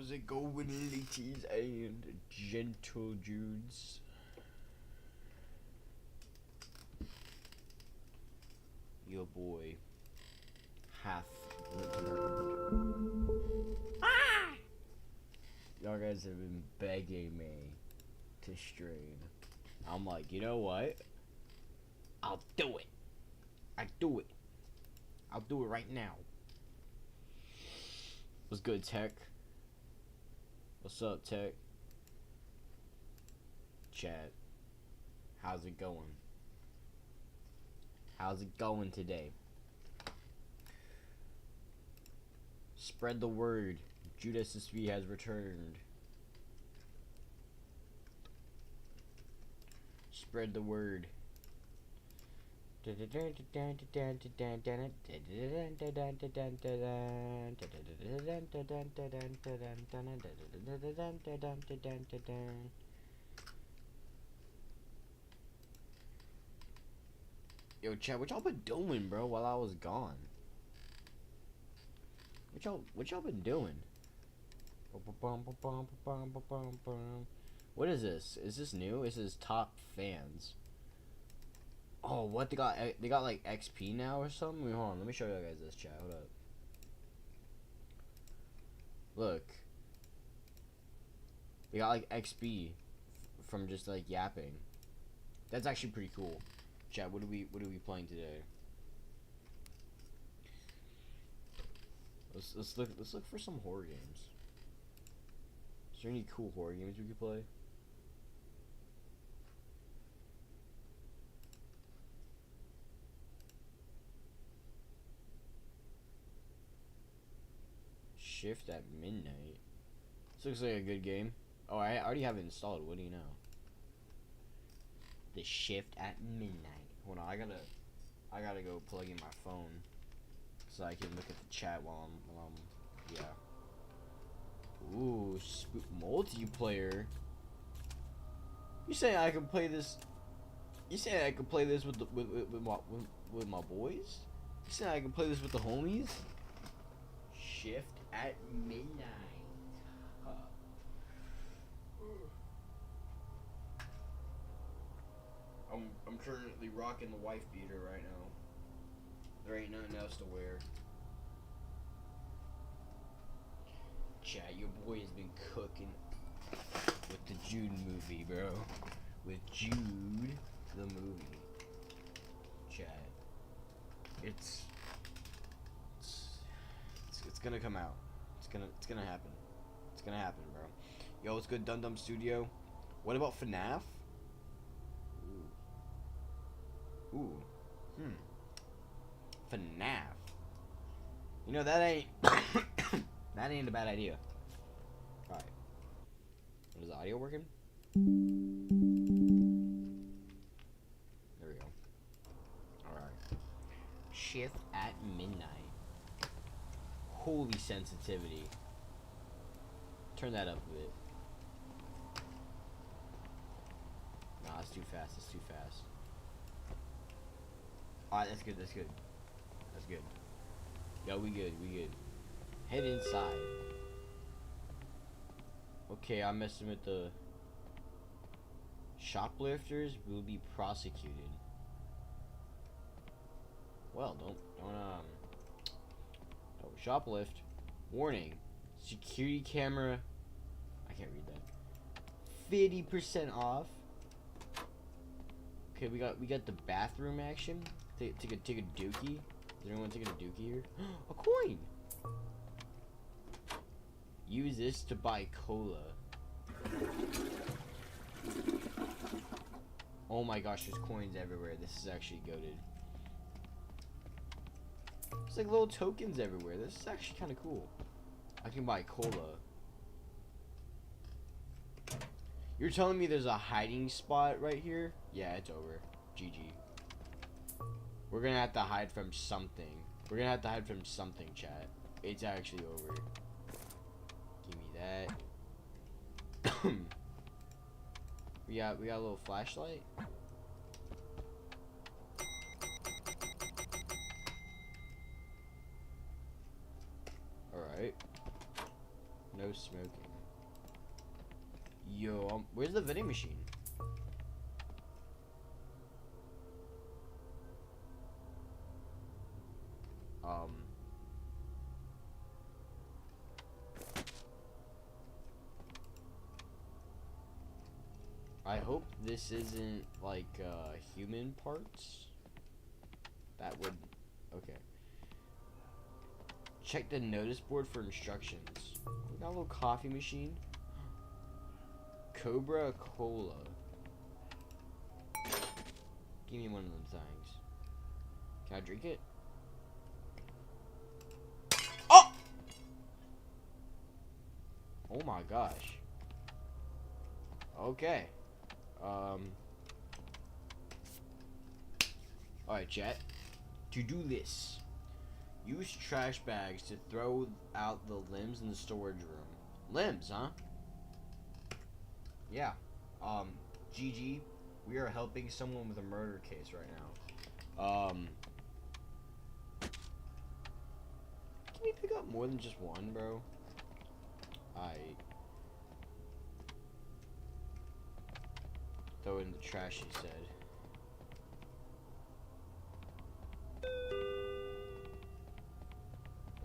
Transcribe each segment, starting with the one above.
How's it going, ladies and gentle Judes? Your boy hath returned. Y'all guys have been begging me to stream. I'm like, you know what? I'll do it. I'll do it right now. What's good, Tech? What's up, Tech? Chat. How's it going? How's it going today? Spread the word. Judas SSV has returned. Spread the word. Yo, chat, what y'all been doing, bro, while I was gone? What y'all been doing? What is this? Is this new? This is top fans. Oh, what they got like XP now or something? Wait, hold on, let me show you guys this, chat. Hold up. Look. They got like XP from just like yapping. That's actually pretty cool. Chat, what are we playing today? Let's look for some horror games. Is there any cool horror games we could play? Shift at Midnight. This looks like a good game. Oh, I already have it installed. What do you know? The Shift at Midnight. Hold on, I gotta go plug in my phone so I can look at the chat while I'm yeah. Ooh, multiplayer. You saying I can play this? You saying I can play this with my boys? You saying I can play this with the homies? Shift at Midnight. I'm currently rocking the wife beater right now. There ain't nothing else to wear. Chat, your boy has been cooking with the Jude movie, bro. With Jude, the movie. Chat. It's gonna come out. It's gonna happen. It's gonna happen, bro. Yo, what's good, Dum Dum Studio? What about FNAF? Ooh. FNAF. You know, that ain't that ain't a bad idea. Alright. Is the audio working? There we go. Alright. Shift at Midnight. Holy sensitivity. Turn that up a bit. Nah, it's too fast. It's too fast. Alright, that's good. That's good. That's good. Yo, we good. We good. Head inside. Okay, I'm messing with the shoplifters will be prosecuted. Well, don't shoplift. Warning. Security camera. I can't read that. 50% off. Okay, we got the bathroom action. Take a dookie. Is anyone taking a dookie here? A coin. Use this to buy cola. Oh my gosh, there's coins everywhere. This is actually goated. It's like little tokens everywhere. This is actually kind of cool. I can buy cola. You're telling me there's a hiding spot right here? Yeah, it's over. GG. We're gonna have to hide from something. We're gonna have to hide from something, chat. It's actually over. Give me that. we got a little flashlight. Alright. No smoking. Yo, where's the vending machine? I hope this isn't like human parts. That would, okay. Check the notice board for instructions. We got a little coffee machine. Cobra Cola. Give me one of them things. Can I drink it? Oh! Oh my gosh. Okay. Alright, chat. To do this, use trash bags to throw out the limbs in the storage room. Limbs, huh? Yeah. GG, we are helping someone with a murder case right now. Can we pick up more than just one, bro? Throw it in the trash, he said.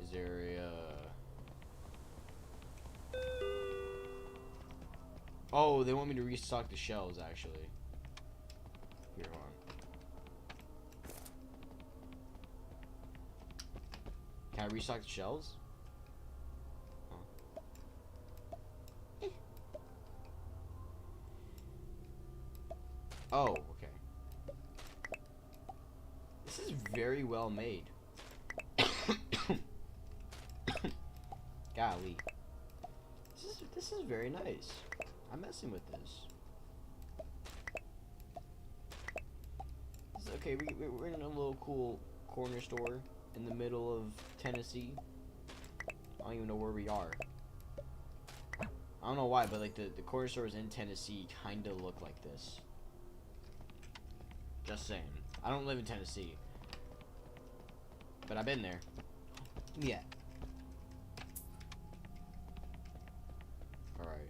Is there a, oh, they want me to restock the shelves, actually. Here, hold on. Can I restock the shelves? Oh, okay. This is very well made. Golly. This is very nice. I'm messing with this. Okay, we're in a little cool corner store in the middle of Tennessee. I don't even know where we are. I don't know why, but like the corner stores in Tennessee kind of look like this. Just saying. I don't live in Tennessee, but I've been there. Yeah. All right.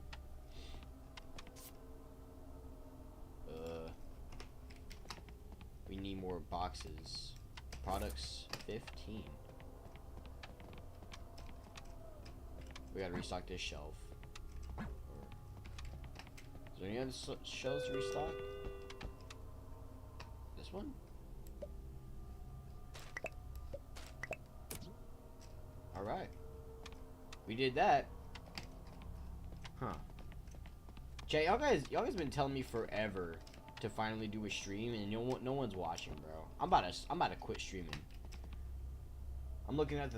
We need more boxes. Products 15. We gotta restock this shelf. Is there any other shelves to restock? This one? Alright. We did that. Huh. Jay, y'all guys been telling me forever to finally do a stream, and no one's watching, bro. I'm about to quit streaming. I'm looking at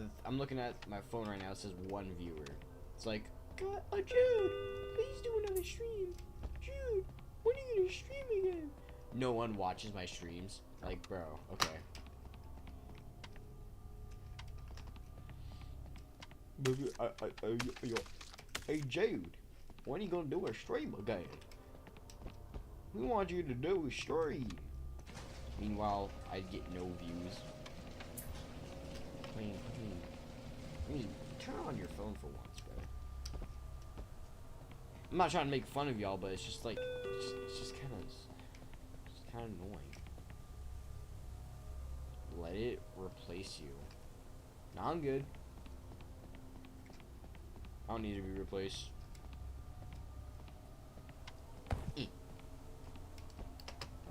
my phone right now. It says 1 viewer. It's like, God, Jude, please do another stream. Jude, when are you gonna stream again? No one watches my streams. Like, bro, okay. Hey, Jude, when are you gonna do a stream again? We want you to do a stream. Meanwhile, I get no views. I mean, turn on your phone for once, bro. I'm not trying to make fun of y'all, but it's just like, it's just kind of annoying. Let it replace you. Nah, I'm good. I don't need to be replaced.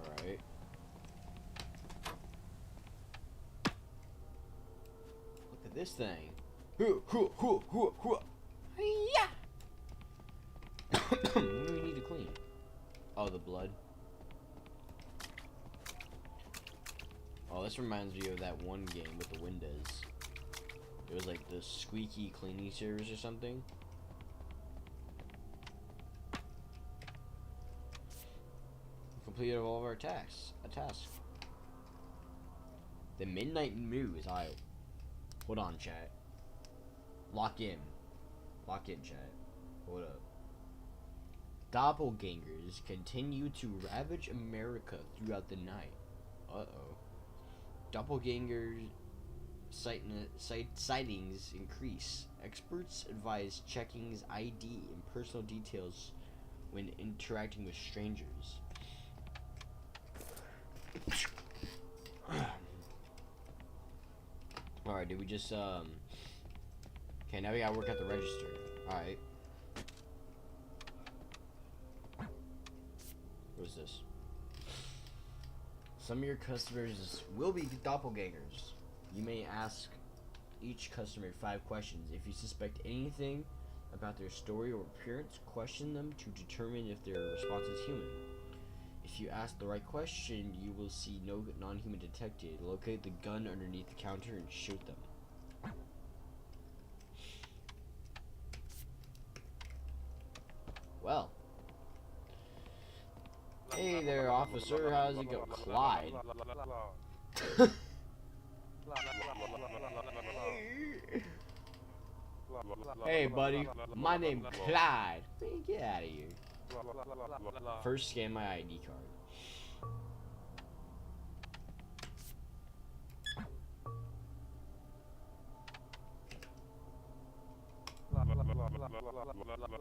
Alright. Look at this thing. Yeah. What do we need to clean? Oh, the blood. Oh, this reminds me of that one game with the windows. It was like the squeaky cleaning service or something. We completed all of our tasks. The Midnight Moo is out. Hold on, chat. Lock in, chat. Hold up. Doppelgangers continue to ravage America throughout the night. Uh-oh. Doppelgangers sightings increase. Experts advise checking ID and personal details when interacting with strangers. Alright, did we just, okay, now we gotta work at the register. Alright. What is this? Some of your customers will be doppelgangers. You may ask each customer 5 questions. If you suspect anything about their story or appearance, question them to determine if their response is human. If you ask the right question, you will see no non-human detected. Locate the gun underneath the counter and shoot them. Well. Hey there, officer. How's it going? Clyde. Hey, buddy. My name's Clyde. Man, get out of here. First, scan my ID card.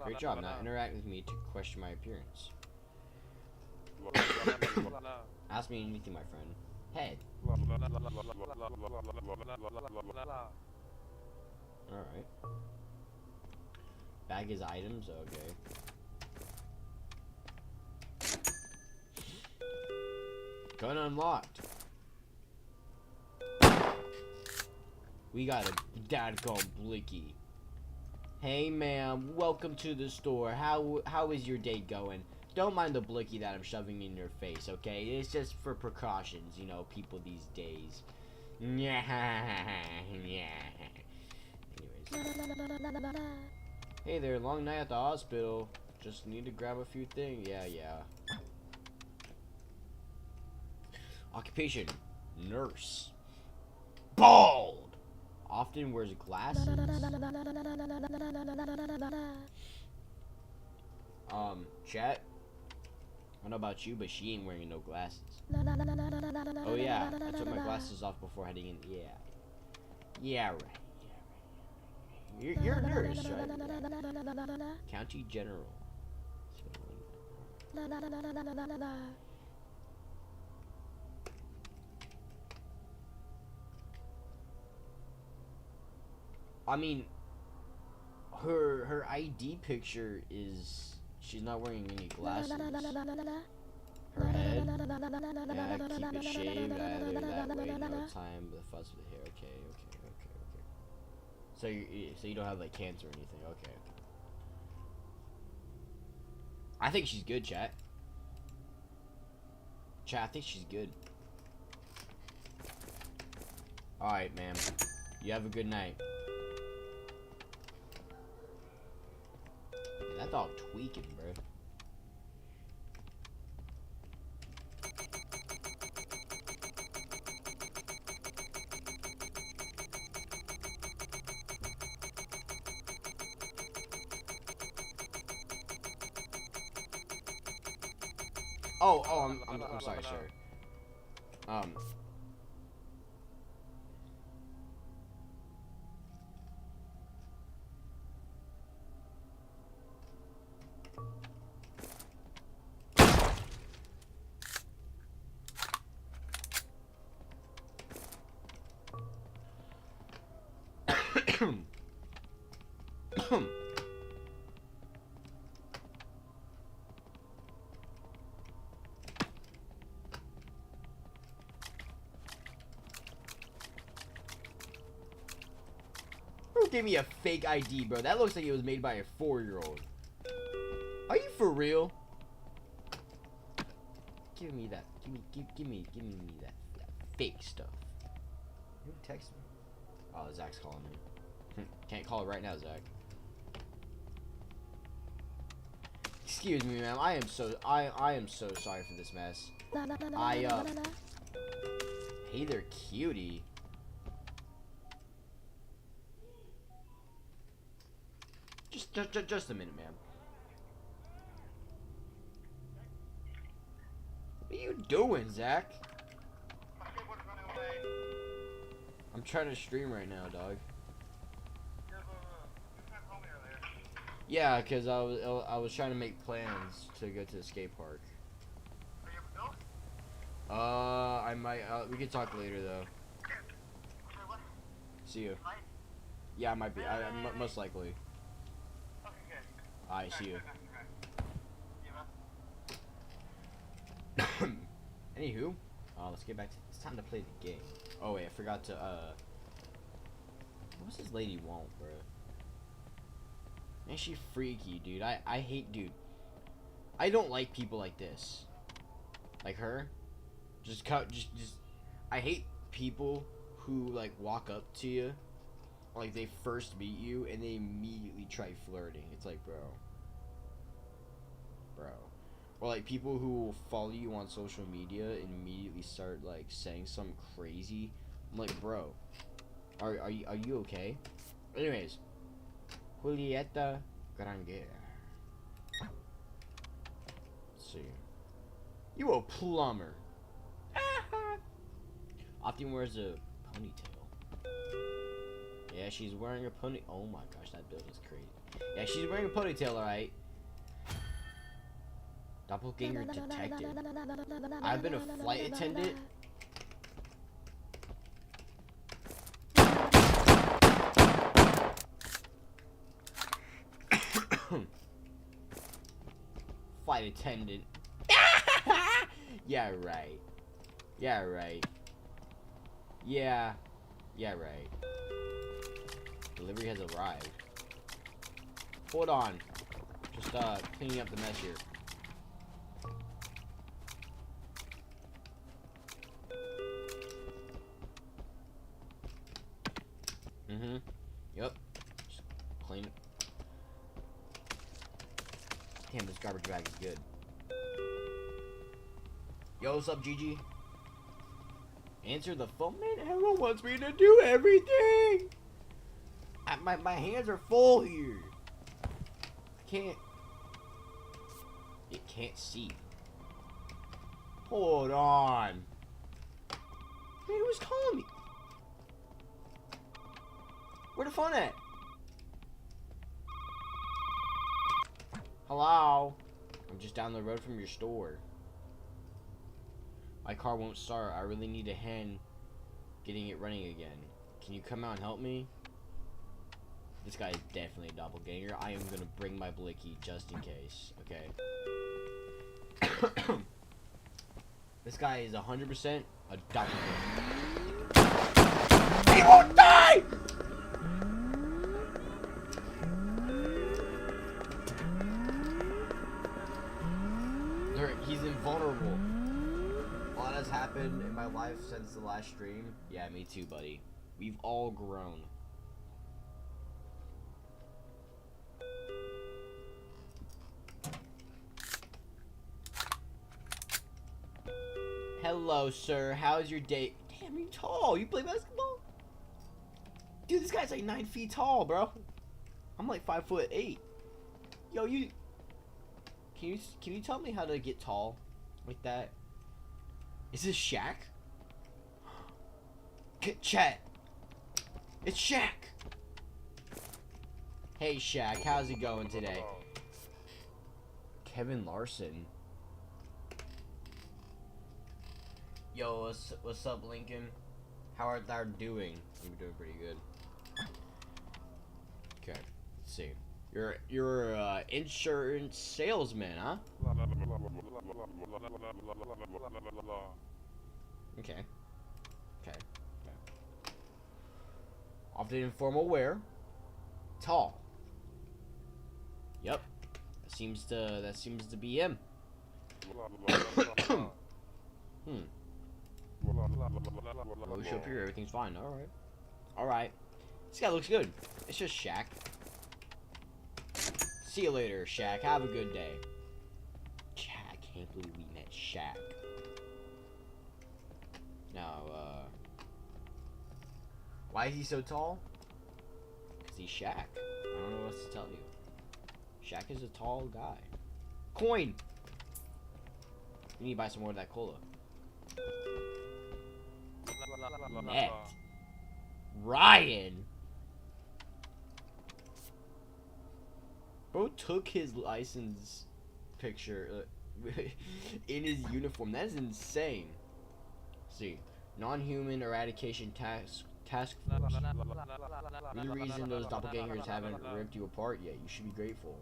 Great job. Now interact with me to question my appearance. Ask me anything, my friend. Head. Alright. Bag his items? Okay. Gun unlocked. We got a dadgum blicky. Hey ma'am, welcome to the store. How is your day going? Don't mind the blicky that I'm shoving in your face, okay? It's just for precautions, you know, people these days. Yeah. Anyways. Hey there, long night at the hospital. Just need to grab a few things. Yeah. Occupation, nurse. Bald. Often wears glasses. Chat. I don't know about you, but she ain't wearing no glasses. Oh yeah, I took my glasses off before heading in. Yeah, right. You're a nurse, right? County General. I mean, her ID picture is she's not wearing any glasses. Her head, yeah, keep it shaved either that way, no time, the fuss with the hair. Okay. So you don't have like cancer or anything. Okay. I think she's good, chat. I think she's good. All right, ma'am. You have a good night. That dog tweaking, bro. I'm sorry, sir. Give me a fake ID, bro. That looks like it was made by a 4-year-old. Are you for real? Give me that. Give me that fake stuff. Who texted me? Oh, Zach's calling me. Can't call it right now, Zach. Excuse me, ma'am. I am so sorry for this mess. Hey there, cutie. Just a minute, ma'am. What are you doing, Zach? I'm trying to stream right now, dog. Yeah, cause I was trying to make plans to go to the skate park. I might. We can talk later though. See you. Yeah, I might be. Most likely. Alright, see you. Anywho, let's get back to. It's time to play the game. Oh wait, I forgot to. What's this lady want, bro? Man, she freaky, dude. I hate, dude. I don't like people like this. Like her. Just. I hate people who like walk up to you, like they first meet you and they immediately try flirting. It's like, bro. Or like people who will follow you on social media and immediately start like saying something crazy. I'm like, bro, are you okay? Anyways, Julieta Granger. Let's see. You a plumber. Often wears a ponytail. Yeah, she's wearing a pony. Oh my gosh, that build is crazy. Yeah, she's wearing a ponytail, alright. Doppelganger detected. I've been a flight attendant. Flight attendant. Yeah, right. Yeah, right. Yeah. Yeah, right. Delivery has arrived. Hold on. Just, cleaning up the mess here. Yep. Just clean it. Damn, this garbage bag is good. Yo, what's up, Gigi? Answer the phone. Man, everyone wants me to do everything. My hands are full here. I can't. It can't see. Hold on. Man, who's calling me? Where the phone at? Hello? I'm just down the road from your store. My car won't start. I really need a hand getting it running again. Can you come out and help me? This guy is definitely a doppelganger. I am gonna bring my blicky just in case, okay? This guy is 100% a doppelganger. He won't die! He's invulnerable. A lot has happened in my life since the last stream. Yeah, me too, buddy. We've all grown. Hello, sir. How's your day? Damn, you tall. You play basketball? Dude, this guy's like 9 feet tall, bro. I'm like 5'8". Yo, you... Can you tell me how to get tall like that? Is this Shaq? Chat. It's Shaq. Hey Shaq, how's it going today? Kevin Larson. Yo, what's up, Lincoln? How are thou doing? I'm doing pretty good. Okay, let's see. You're insurance salesman, huh? Okay. Often informal wear. Tall. Yep. That seems to be him. Low show period, everything's fine. Alright. This guy looks good. It's just Shaq. See you later, Shaq. Have a good day. I can't believe we met Shaq. Now, why is he so tall? Because he's Shaq. I don't know what else to tell you. Shaq is a tall guy. Coin! You need to buy some more of that cola. Net. Ryan. Bro took his license picture in his uniform. That is insane. See, non-human eradication task force. You're the reason those doppelgangers haven't ripped you apart yet. You should be grateful.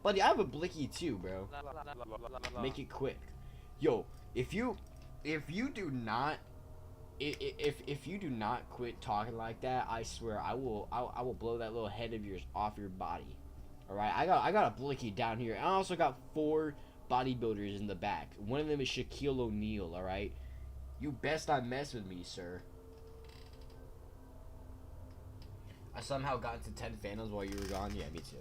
Buddy, I have a blicky too, bro. Make it quick. Yo, if you do not if you do not quit talking like that, I swear I will blow that little head of yours off your body. All right, I got a blicky down here. I also got 4 bodybuilders in the back. One of them is Shaquille O'Neal. All right, you best not mess with me, sir. I somehow got into 10 Phantoms while you were gone. Yeah, me too.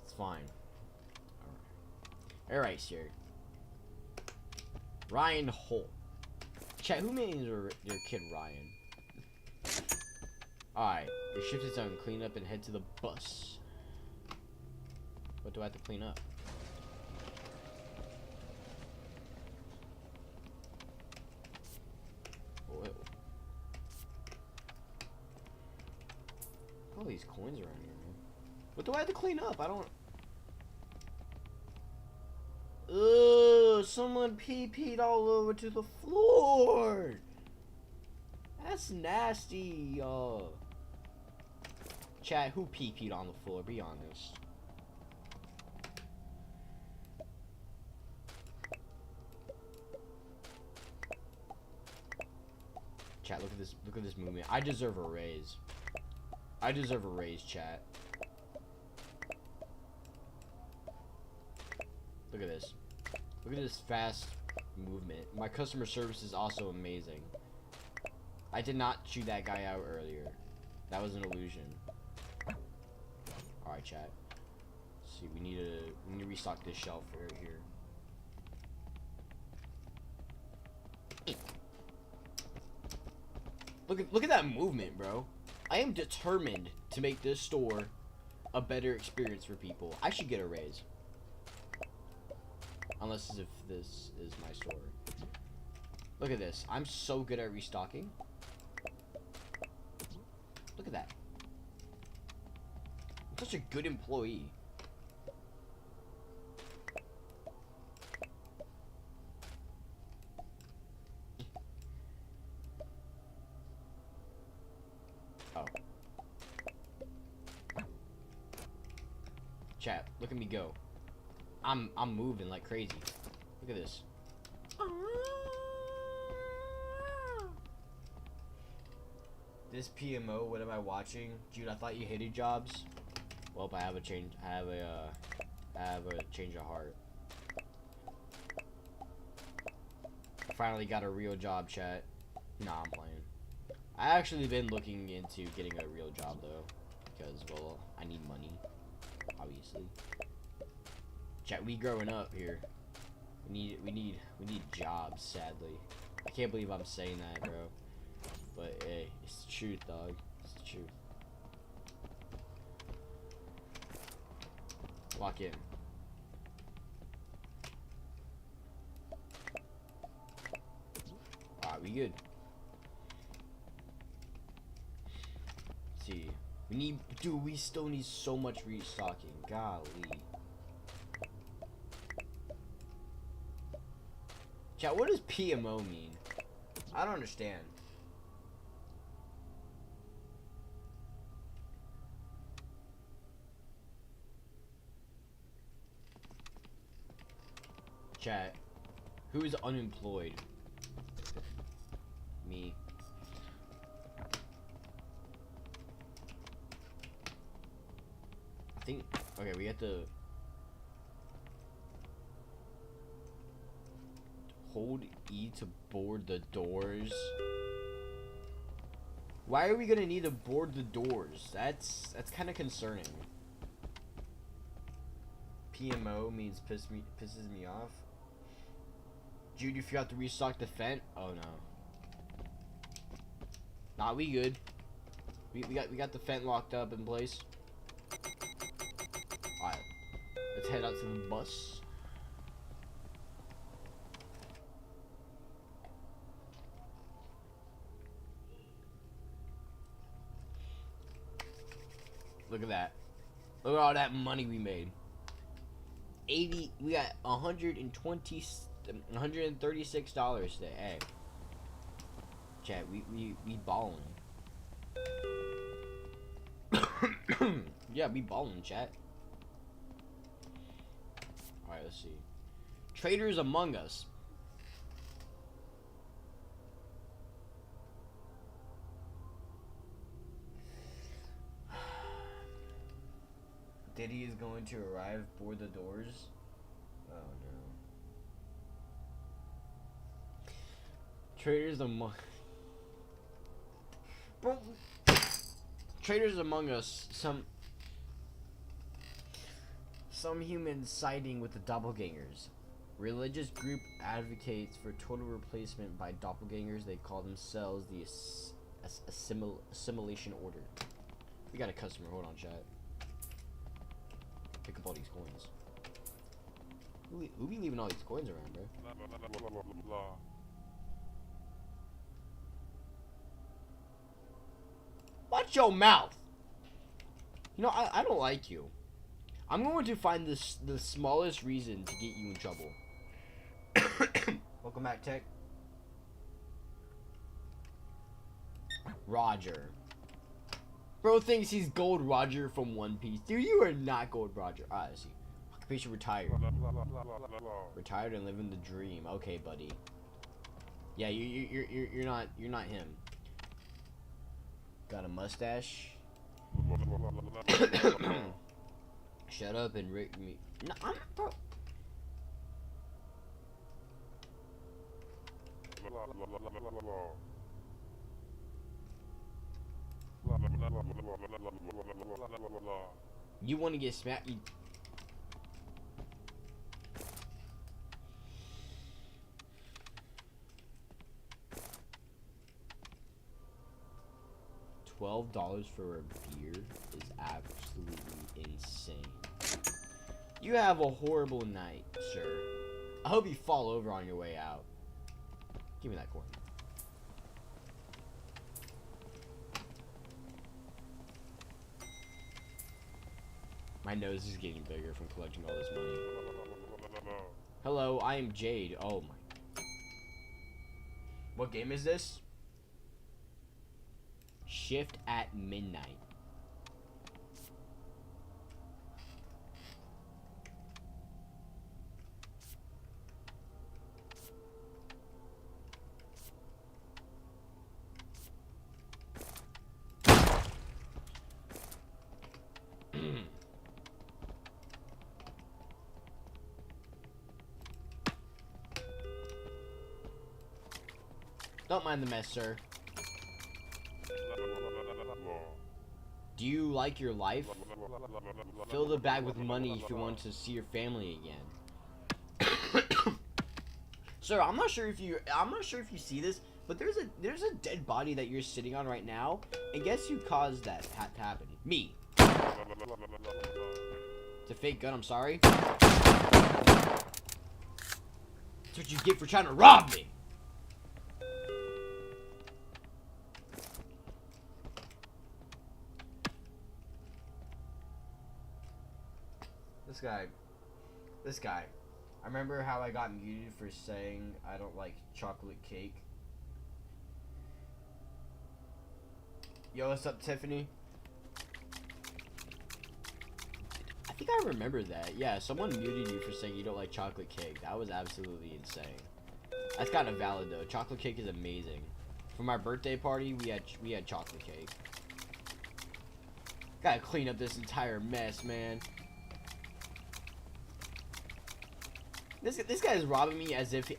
It's fine. Alright, sir. Ryan Holt. Chat, who named your kid Ryan? Alright, your shift is done. Clean up and head to the bus. What do I have to clean up? All these coins around here, man. What do I have to clean up? I don't. Ugh, someone pee-peed all over to the floor. That's nasty, Chat, who pee-peed on the floor? Be honest. Chat, look at this. Look at this movement. I deserve a raise. I deserve a raise, chat. Look at this. Look at this fast movement. My customer service is also amazing. I did not shoot that guy out earlier. That was an illusion. Alright, chat. Let's see, we need to restock this shelf right here. Look at that movement, bro. I am determined to make this store a better experience for people. I should get a raise. Unless if this is my store. Look at this. I'm so good at restocking. Look at that. I'm such a good employee. Oh. Chat, look at me go. I'm moving like crazy. Look at this. This PMO, what am I watching? Dude, I thought you hated jobs. Well, I have a change. I have a change of heart. Finally got a real job, chat. Nah, I'm playing. I actually been looking into getting a real job though, because well, I need money, obviously. Chat, we growing up here. We need jobs, sadly. I can't believe I'm saying that, bro. But hey, it's the truth, dog. It's the truth. Lock in. Alright, we good. Let's see. Dude, we still need so much restocking. Golly. Chat, what does PMO mean? I don't understand. Chat, who is unemployed? Me. I think, okay, we have to hold E to board the doors. Why are we gonna need to board the doors? That's kind of concerning. PMO means pisses me off. Jude, you forgot to restock the Fent? Oh no. Nah, we good. We got the Fent locked up in place. Alright. Let's head out to the bus. Look at that. Look at all that money we made. 80. We got $136 today. Hey, chat. We balling. Yeah, we balling, chat. All right, let's see. Traders Among Us. Diddy is going to arrive. Board the doors. Oh no. Traders Among. Bro. Traders Among Us. Some humans siding with the doppelgangers. Religious group advocates for total replacement by doppelgangers. They call themselves the Assimilation Order. We got a customer. Hold on, chat. Pick up all these coins. Who be leaving all these coins around, bro? Watch your mouth! You know, I don't like you. I'm going to find the smallest reason to get you in trouble. Welcome back, Tech. Roger. Bro thinks he's Gold Roger from One Piece. Dude, you are not Gold Roger. Ah, I see. Occupation retired. Retired and living the dream. Okay, buddy. Yeah, you're not him. Got a mustache. Shut up and rate me. No, I'm bro. You want to get smacked? You... $12 for a beer is absolutely insane. You have a horrible night, sir. I hope you fall over on your way out. Give me that coin. My nose is getting bigger from collecting all this money. Hello, I am Jade. Oh my. What game is this? Shift at Midnight. Don't mind the mess, sir. Do you like your life? Fill the bag with money if you want to see your family again. Sir, I'm not sure if you see this, but there's a dead body that you're sitting on right now, and guess who caused that to happen? Me. It's a fake gun, I'm sorry. That's what you get for trying to rob me. This guy. I remember how I got muted for saying I don't like chocolate cake. Yo, what's up, Tiffany? I think I remember that. Yeah, someone muted you for saying you don't like chocolate cake. That was absolutely insane. That's kind of valid though. Chocolate cake is amazing. For my birthday party, we had chocolate cake. Gotta clean up this entire mess, man. This guy is robbing me as if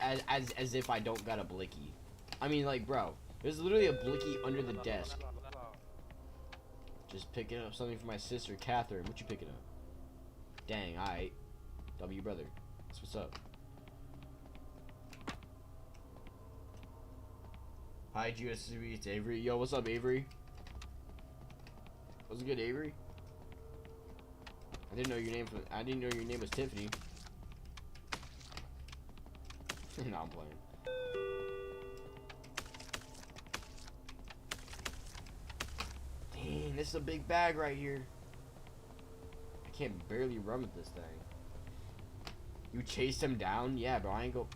I don't got a blicky. I mean, like, bro, there's literally a blicky under the desk. Just picking up something for my sister, Catherine. What you picking up? Dang, alright. W brother. That's what's up. Hi, GSCB. It's Avery. Yo, what's up, Avery? What's good, Avery? I didn't know your name was Tiffany. No, I'm playing. Dang, this is a big bag right here. can't barely run with this thing. You chased him down? Yeah, bro, I ain't go...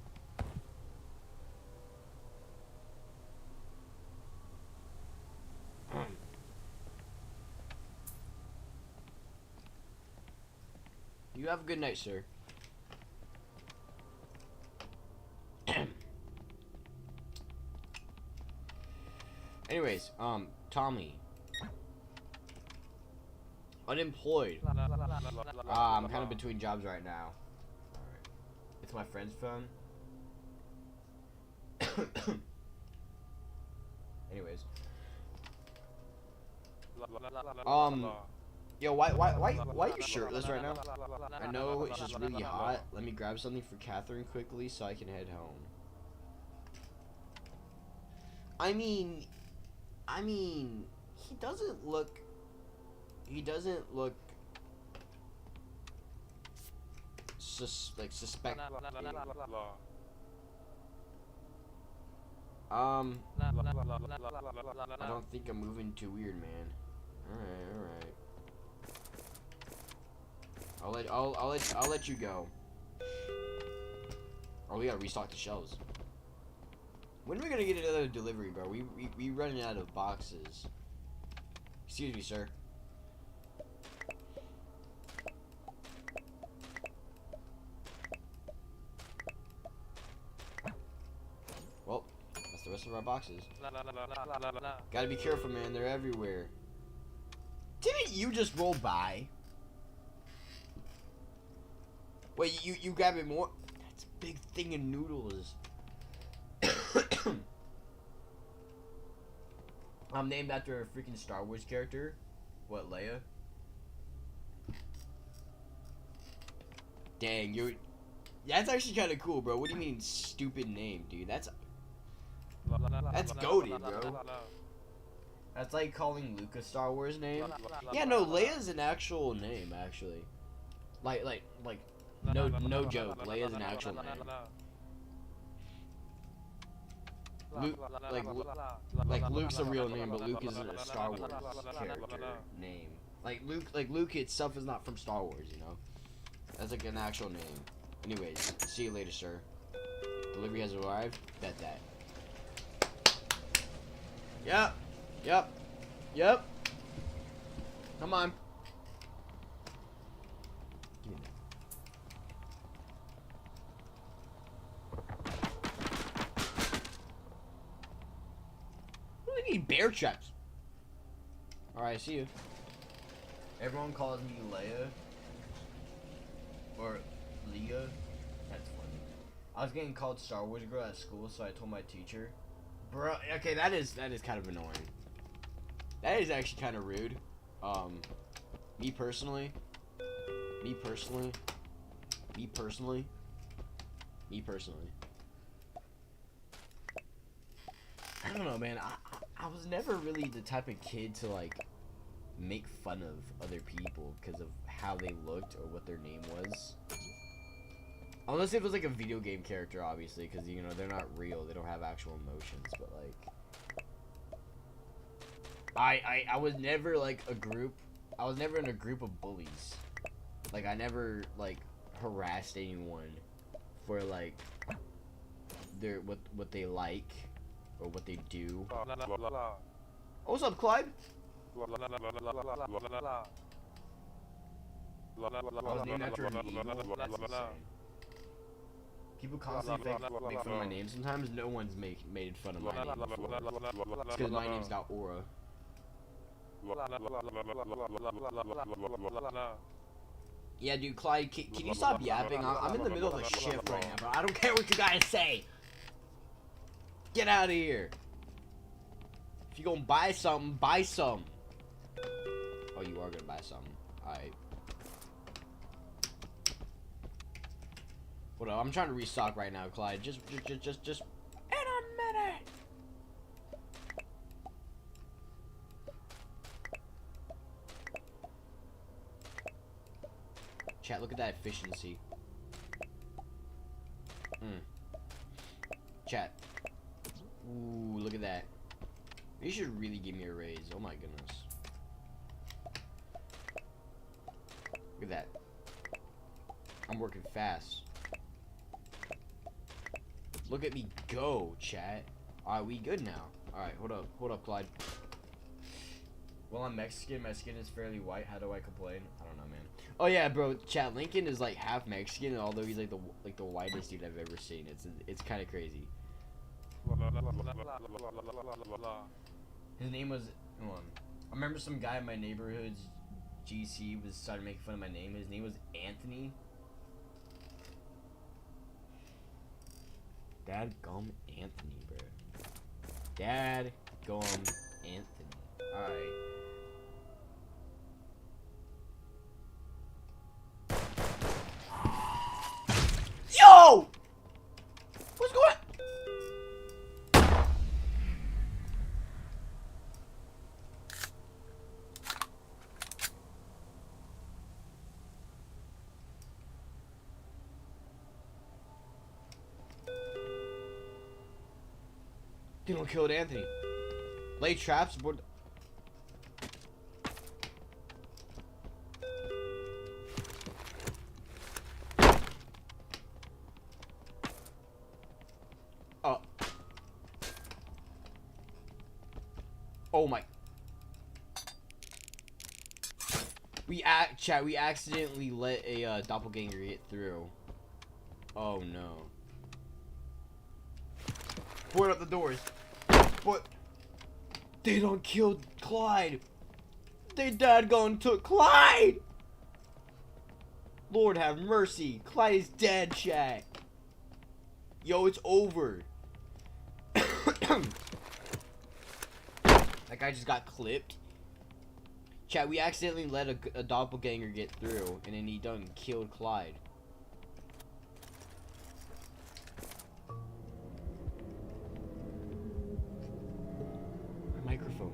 You have a good night, sir. Anyways, Tommy. Unemployed. I'm kind of between jobs right now. Alright. It's my friend's phone. Anyways. Yo, why are you shirtless right now? I know it's just really hot. Let me grab something for Catherine quickly so I can head home. I mean, he doesn't look suspect. I don't think I'm moving too weird, man. Alright. I'll let you go. Oh, we gotta restock the shelves. When are we gonna get another delivery, bro? We running out of boxes. Excuse me, sir. Well, that's the rest of our boxes. Gotta be careful, man. They're everywhere. Didn't you just roll by? Wait, you grab it more? That's a big thing of noodles. I'm named after a freaking Star Wars character. What, Leia? Dang, you're... That's actually kind of cool, bro. What do you mean, stupid name, dude? That's goated, bro. That's like calling Luke a Star Wars name. Yeah, no, Leia's an actual name, actually. Like, no joke. Leia's an actual name. Luke, like Luke's a real name, but Luke isn't a Star Wars character name. Like Luke itself is not from Star Wars, you know. That's like an actual name. Anyways, see you later, sir. Delivery has arrived. Bet that. Yep. Come on. Give me that. We need bear traps. Alright, see you. Everyone calls me Leia. Or Leah. That's funny. I was getting called Star Wars girl at school, so I told my teacher. Bro, okay, that is kind of annoying. That is actually kind of rude. Me personally. I don't know, man. I was never really the type of kid to like make fun of other people because of how they looked or what their name was. Unless it was like a video game character, obviously, because you know they're not real. They don't have actual emotions. But like, I was never like a group. I was never in a group of bullies. Like I never like harassed anyone for like their what they like or what they do. Oh, what's up, Clyde? I was named after an eagle. That's insane. People constantly make fun of my name. Sometimes no one's made fun of my name before. It's because my name's got aura. Yeah, dude, Clyde, can you stop yapping? I'm in the middle of a shift right now, bro. I don't care what you guys say. Get out of here. If you gonna buy something, buy some. Oh, you are gonna buy something. Alright. Hold on, I'm trying to restock right now, Clyde. Just in a minute. Chat, look at that efficiency. Chat. Ooh, look at that. You should really give me a raise. Oh my goodness. Look at at that. I'm working fast. Look at me go, chat. Alright, we good now. Alright, hold up, Clyde. Well, I'm Mexican. My skin is fairly white. How do I complain? I don't know, man. Oh yeah, bro. Chat. Lincoln is like half Mexican, although he's like the whitest dude I've ever seen. It's kind of crazy. His name was. Hold on. I remember some guy in my neighborhood's GC was starting to make fun of my name. His name was Anthony. Dadgum Anthony, bro. Dadgum Anthony. Alright. Yo! What's going on? They don't kill Anthony. Lay traps aboard. Oh my. We accidentally let a doppelganger get through. Oh no. Board up the doors. What? They don't kill Clyde. They dadgone took Clyde. Lord have mercy. Clyde is dead, chat. Yo, it's over. That guy just got clipped. Chat, we accidentally let a doppelganger get through, and then he done killed Clyde. My microphone.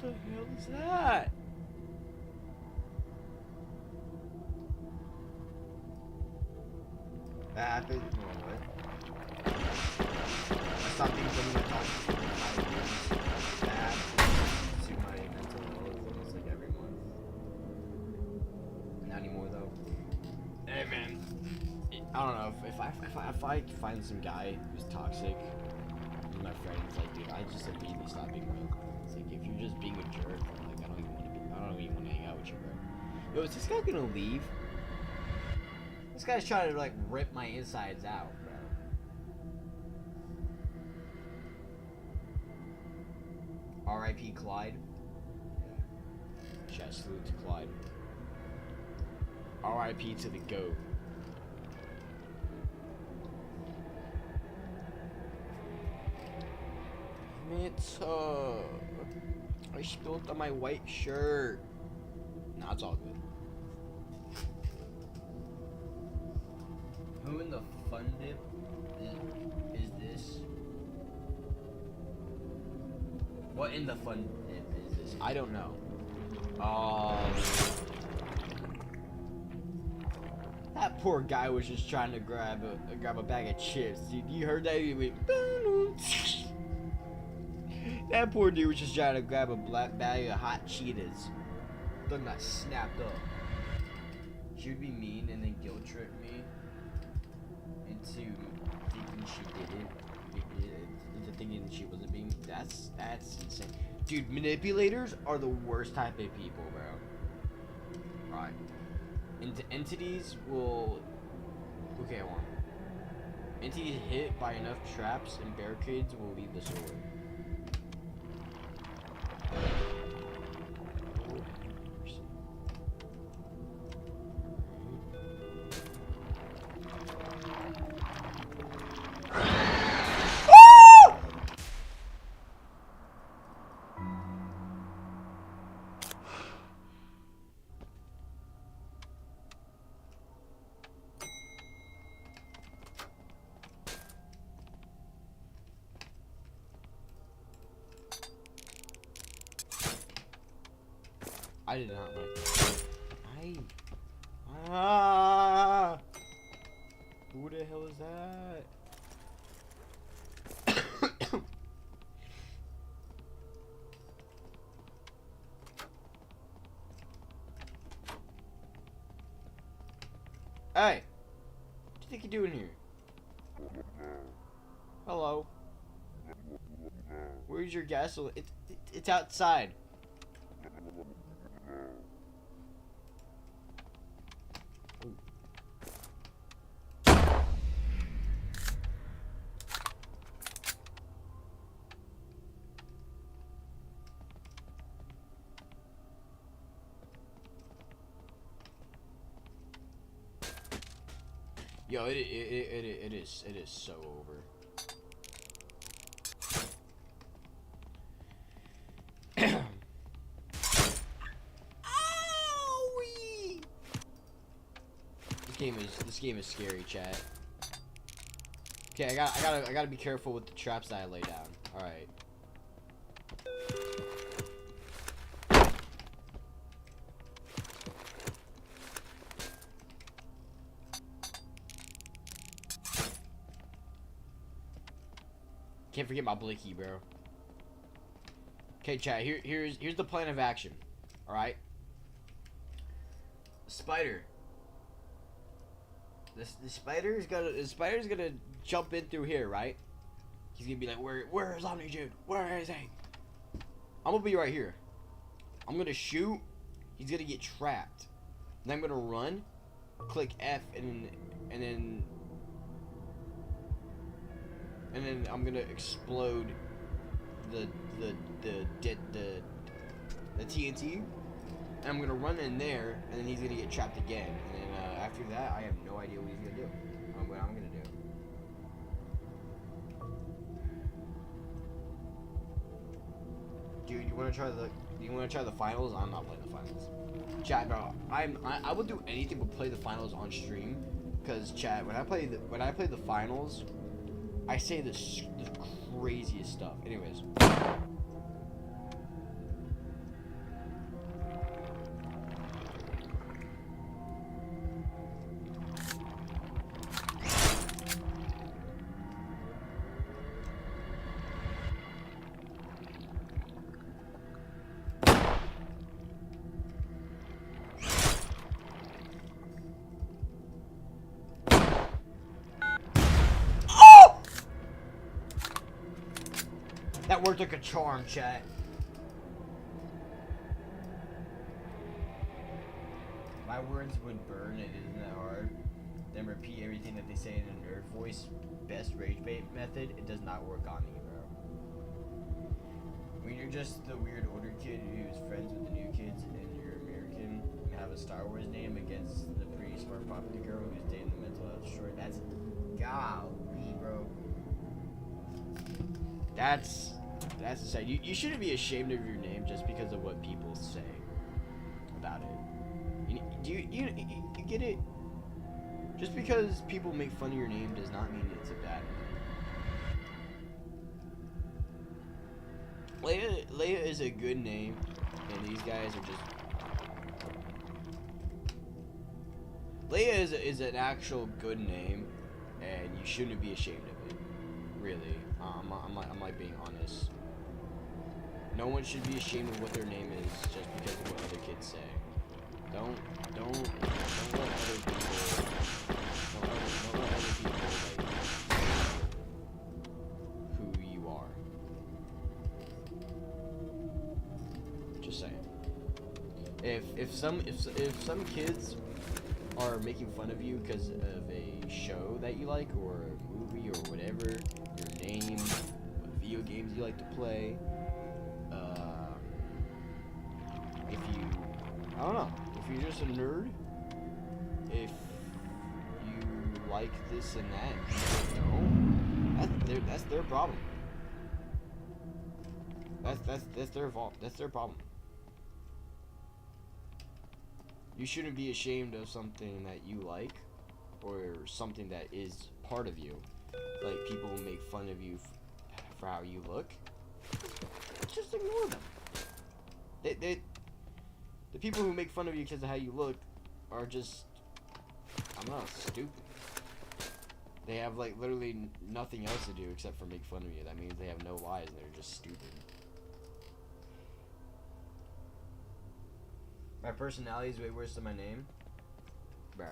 What the hell is that? I think. Oh, what? I stopped being someone that talks for 5 years. Bad to my mental health almost like every month. Not anymore though. Hey man, I don't know if I find some guy who's toxic, and my friend's like, dude, I just immediately stop being real. It's like if you're just being a jerk, like I don't even want to hang out with you, bro. Yo, is this guy gonna leave? This guy's trying to like rip my insides out, bro. R.I.P. Clyde. Yeah. Chest salute to Clyde. R.I.P. to the GOAT. I spilled on my white shirt. Nah, it's all good. Who in the fun dip is this? What in the fun dip is this? I don't know. That poor guy was just trying to grab a bag of chips. Dude, you heard that? He went, that poor dude was just trying to grab a black bag of hot Cheetos. Then got snapped up. She would be mean and then guilt trip me into thinking she did it, into thinking she wasn't being. That's insane, dude. Manipulators are the worst type of people, bro. Right. Entities will. Okay, hold on. Entities hit by enough traps and barricades will leave the sword. I did not like that. Ah! Who the hell is that? Hey! What do you think you're doing here? Hello? Where's your gasoline? It's outside. Ooh. Yo, it is so over. Owie! This game is scary, chat. Okay, I gotta be careful with the traps that I lay down. All right. Can't forget my blicky, bro. Okay, chat. Here's the plan of action. All right. Spider. The spider's gonna jump in through here, right? He's gonna be like, where is Omni Jude? Where is he? I'm gonna be right here. I'm gonna shoot. He's gonna get trapped. Then I'm gonna run, click F, and then I'm gonna explode the TNT. And I'm gonna run in there, and then he's gonna get trapped again. And then after that, I have no idea what he's gonna do. What I'm gonna do. Dude, you wanna try the finals? I'm not playing the finals. Chat, bro. I would do anything but play the finals on stream, cause chat, when I play the finals, I say the craziest stuff. Anyways. That worked like a charm, chat. My words would burn, it isn't that hard. Then repeat everything that they say in a nerd voice. Best rage bait method. It does not work on me, bro. When you're just the weird older kid who's friends with the new kids and you're American and have a Star Wars name against the pretty smart popular girl who's dating the mental health destroyed, that's golly, bro. That's insane. You shouldn't be ashamed of your name just because of what people say about it. You get it? Just because people make fun of your name does not mean it's a bad name. Leia is a good name, and these guys are just... Leia is an actual good name, and you shouldn't be ashamed of it. Really. I'm like being honest. No one should be ashamed of what their name is just because of what other kids say. Don't let other people like who you are. Just saying. If some kids are making fun of you because of a show that you like or a movie or whatever, your name, what video games you like to play, I don't know, if you're just a nerd, if you like this and that and you don't, that's their problem. That's their fault. That's their problem. You shouldn't be ashamed of something that you like or something that is part of you. Like, people will make fun of you for how you look. Just ignore them. The people who make fun of you because of how you look are just, I'm not stupid. They have like literally nothing else to do except for make fun of you. That means they have no lives and they're just stupid. My personality is way worse than my name? Bro.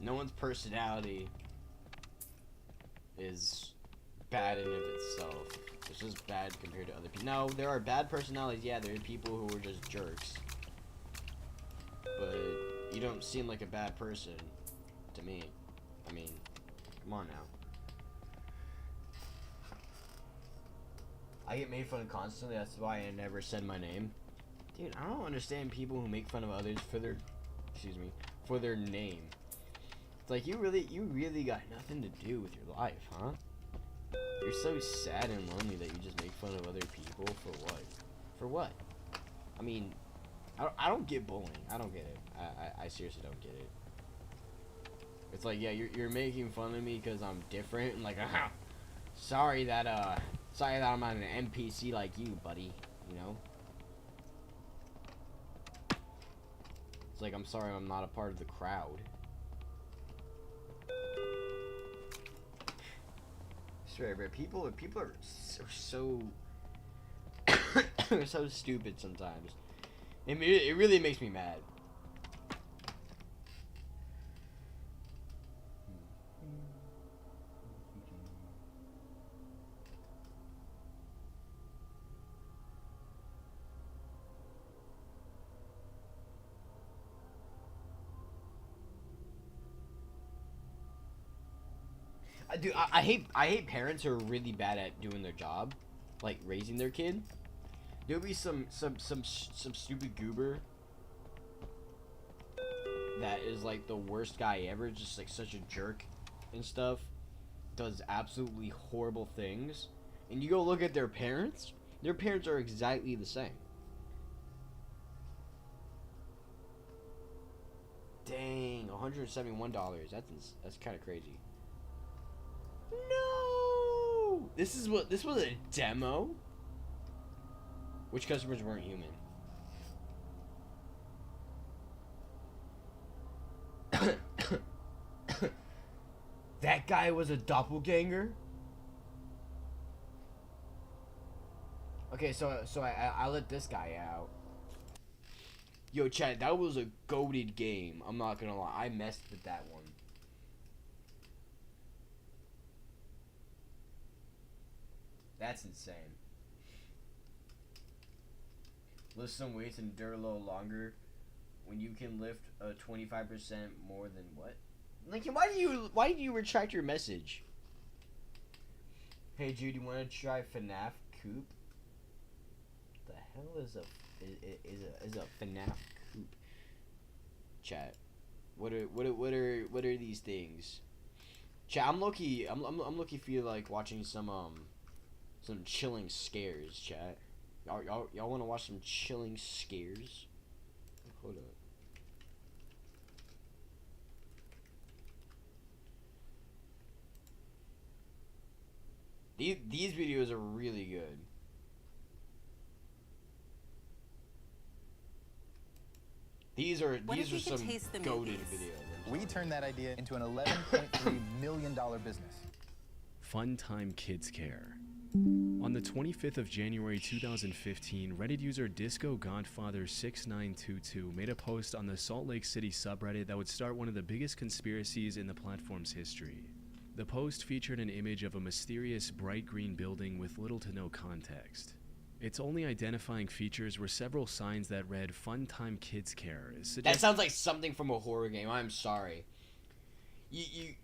No one's personality is bad in and of itself. It's just bad compared to other people. No, there are bad personalities. Yeah, there are people who are just jerks. But you don't seem like a bad person to me. I mean, come on now. I get made fun of constantly. That's why I never said my name. Dude, I don't understand people who make fun of others for their, for their name. It's like you really got nothing to do with your life, huh? You're so sad and lonely that you just make fun of other people for what? For what? I mean, I don't get bullying. I don't get it. I seriously don't get it. It's like, yeah, you're making fun of me because I'm different. And like, sorry that I'm not an NPC like you, buddy. You know? It's like, I'm sorry I'm not a part of the crowd. I swear, bro, people are so so stupid sometimes. It really makes me mad. I hate parents who are really bad at doing their job, like raising their kid. There'll be some stupid goober that is like the worst guy ever, just like such a jerk and stuff, does absolutely horrible things, and you go look at their parents are exactly the same. Dang, $171. That's kind of crazy. No! This was a demo? Which customers weren't human? That guy was a doppelganger? Okay, so I let this guy out. Yo, chat, that was a goated game. I'm not gonna lie. I messed with that one. That's insane. Lift some weights and endure a little longer when you can lift 25% more than what? Like, why do you retract your message? Hey Jude, you want to try FNAF Coop? The hell is a FNAF Coop? Chat. What are these things? Chat, I'm low-key feel like watching some chilling scares, chat. Y'all want to watch some chilling scares? Hold up. These videos are really good. These are some goated videos. We turned that idea into an $11.3 million business. Funtime Kids Care. On the 25th of January 2015, Reddit user Disco Godfather 6922 made a post on the Salt Lake City subreddit that would start one of the biggest conspiracies in the platform's history. The post featured an image of a mysterious bright green building with little to no context. Its only identifying features were several signs that read Funtime Kids Care. That sounds like something from a horror game. I'm sorry. You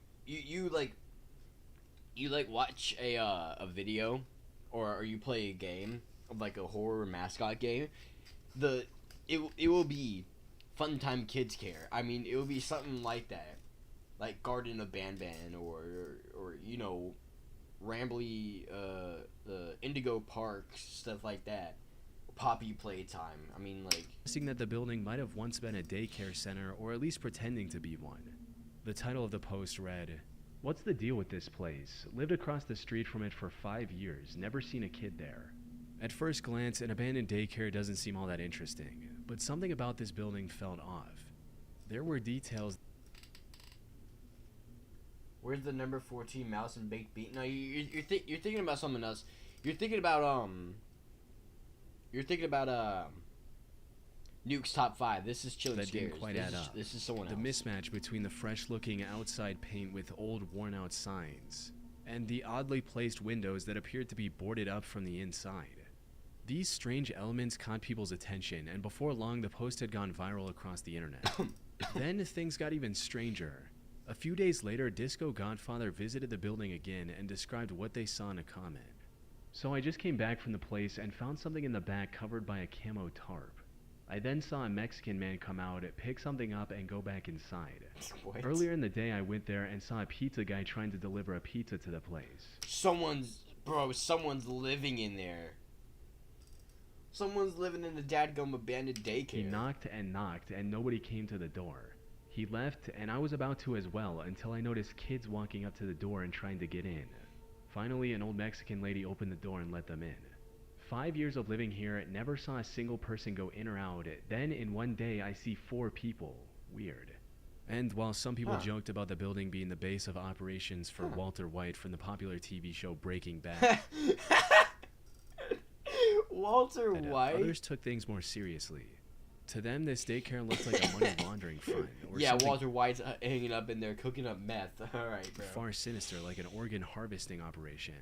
watch a video or you play a game of like a horror mascot game. It will be Funtime Kids Care. I mean, it will be something like that. Like Garden of Banban or you know, Rambly Indigo Park, stuff like that. Poppy Playtime. I mean, like, suggesting that the building might have once been a daycare center or at least pretending to be one. The title of the post read, What's the deal with this place? Lived across the street from it for 5 years, never seen a kid there. At first glance, an abandoned daycare doesn't seem all that interesting, but something about this building felt off. There were details. Where's the number 14 mouse and baked bean? No, you're thinking about something else. You're thinking about Nuke's top 5. This is Chilling That Scares. didn't quite add up. This is someone The else. mismatch between the fresh-looking outside paint with old, worn-out signs, and the oddly placed windows that appeared to be boarded up from the inside. These strange elements caught people's attention, and before long the post had gone viral across the internet. Then things got even stranger. A few days later, Disco Godfather visited the building again and described what they saw in a comment. So I just came back from the place and found something in the back covered by a camo tarp. I then saw a Mexican man come out, pick something up, and go back inside. What? Earlier in the day, I went there and saw a pizza guy trying to deliver a pizza to the place. Someone's living in there. Someone's living in the dadgum abandoned daycare. He knocked, and nobody came to the door. He left, and I was about to as well, until I noticed kids walking up to the door and trying to get in. Finally, an old Mexican lady opened the door and let them in. 5 years of living here, never saw a single person go in or out. Then, in one day, I see 4 people. Weird. And while some people joked about the building being the base of operations for Walter White from the popular TV show Breaking Bad, Walter White? others took things more seriously. To them, this daycare looked like a money laundering front, or Yeah, something Walter White's hanging up in there cooking up meth. Alright, bro. far sinister, like an organ harvesting operation.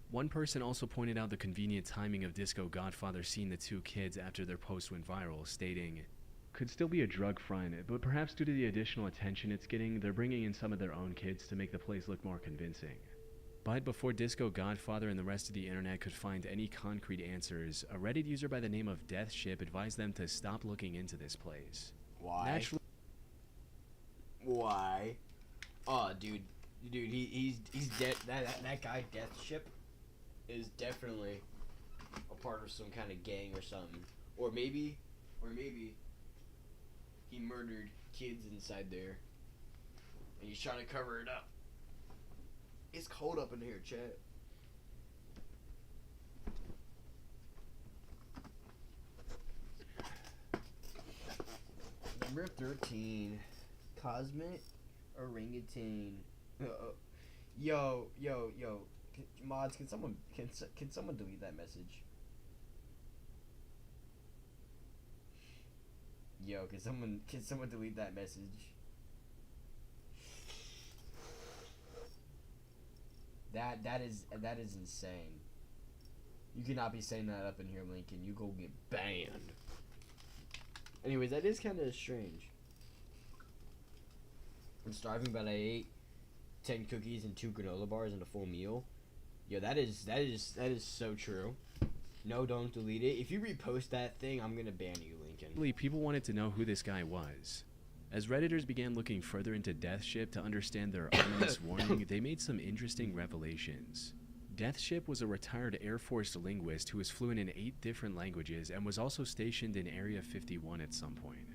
One person also pointed out the convenient timing of Disco Godfather seeing the 2 kids after their post went viral, stating, "Could still be a drug front, but perhaps due to the additional attention it's getting, they're bringing in some of their own kids to make the place look more convincing." But before Disco Godfather and the rest of the internet could find any concrete answers, a Reddit user by the name of Deathship advised them to stop looking into this place. Why? Naturally, Why? Oh, dude, he's dead. That guy Deathship is definitely a part of some kind of gang or something, or maybe he murdered kids inside there, and he's trying to cover it up. It's cold up in here, chat. Number 13, Cosmic Orangutan. Yo. Mods, can someone delete that message? Yo, can someone delete that message? That is insane. You cannot be saying that up in here, Lincoln. You go get banned. Anyways, that is kind of strange. I'm starving, but I ate 10 cookies and 2 granola bars and a full meal. Yo, that is so true. No, don't delete it. If you repost that thing, I'm gonna ban you, Lincoln. people wanted to know who this guy was. As Redditors began looking further into Deathship to understand their ominous warning, they made some interesting revelations. Deathship was a retired Air Force linguist who was fluent in 8 different languages and was also stationed in Area 51 at some point.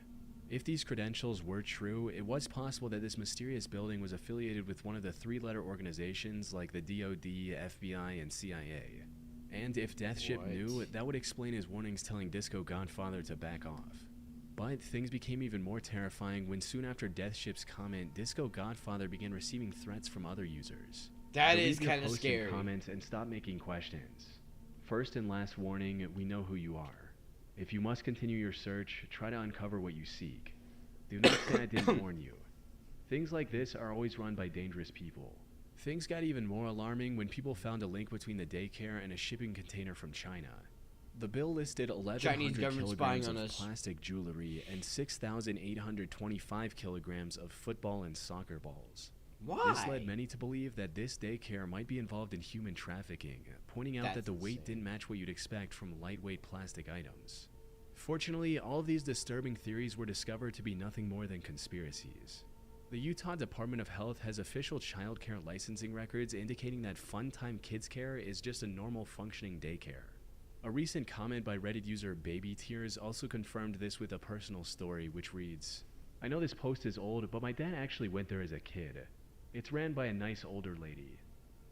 If these credentials were true, it was possible that this mysterious building was affiliated with one of the 3-letter organizations like the DoD, FBI, and CIA. And if Deathship knew, that would explain his warnings telling Disco Godfather to back off. But things became even more terrifying when soon after Deathship's comment, Disco Godfather began receiving threats from other users. That Delete is your kind of posts and scary. comments and stop making questions. First and last warning, we know who you are. If you must continue your search, try to uncover what you seek. Do not say I didn't warn you. Things like this are always run by dangerous people. Things got even more alarming when people found a link between the daycare and a shipping container from China. The bill listed Chinese 1,100 government kilograms spying of on us. plastic jewelry and 6,825 kilograms of football and soccer balls. Why? This led many to believe that this daycare might be involved in human trafficking, pointing out that That's the weight insane. didn't match what you'd expect from lightweight plastic items. Fortunately, all of these disturbing theories were discovered to be nothing more than conspiracies. The Utah Department of Health has official child care licensing records indicating that Funtime Kids Care is just a normal functioning daycare. A recent comment by Reddit user Baby Tears also confirmed this with a personal story which reads, "I know this post is old, but my dad actually went there as a kid. It's ran by a nice older lady.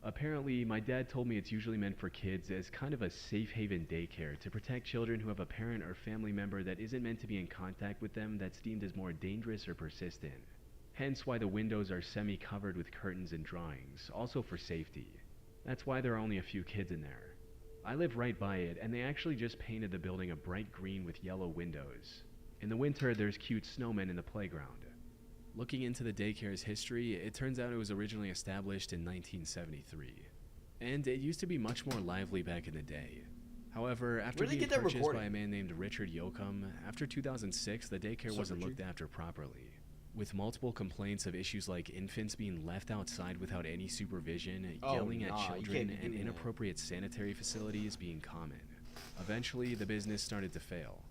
Apparently, my dad told me it's usually meant for kids as kind of a safe haven daycare to protect children who have a parent or family member that isn't meant to be in contact with them that's deemed as more dangerous or persistent. Hence why the windows are semi-covered with curtains and drawings, also for safety. That's why there are only a few kids in there. I live right by it, and they actually just painted the building a bright green with yellow windows. In the winter, there's cute snowmen in the playground. Looking into the daycare's history, it turns out it was originally established in 1973. And it used to be much more lively back in the day. However, after being purchased by a man named Richard Yoakum, after 2006, the daycare wasn't looked after properly, with multiple complaints of issues like infants being left outside without any supervision, yelling at children, and inappropriate sanitary facilities being common. Eventually, the business started to fail.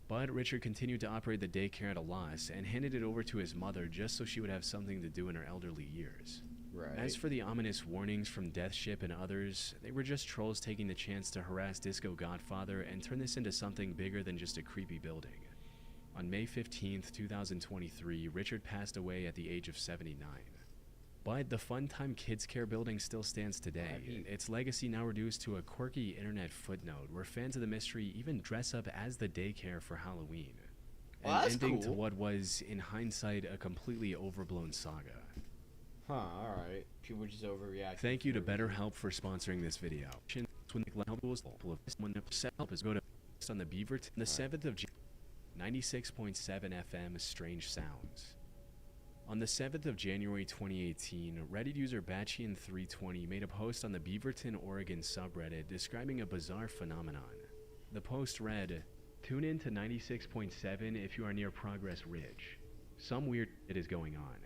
But Richard continued to operate the daycare at a loss and handed it over to his mother just so she would have something to do in her elderly years. Right. As for the ominous warnings from Death Ship and others, they were just trolls taking the chance to harass Disco Godfather and turn this into something bigger than just a creepy building. On May 15th, 2023, Richard passed away at the age of 79. But the Funtime Kids Care building still stands today, its legacy now reduced to a quirky internet footnote where fans of the mystery even dress up as the daycare for Halloween. Well, and ending to what was, in hindsight, a completely overblown saga. Huh, alright. People just overreact. Thank you to BetterHelp for sponsoring this video. When the help is go to on the Beaverton, the 7th of January, 96.7 FM Strange Sounds. On the 7th of January 2018, Reddit user Batchian320 made a post on the Beaverton, Oregon subreddit describing a bizarre phenomenon. The post read, "Tune in to 96.7 if you are near Progress Ridge. Some weird shit is going on.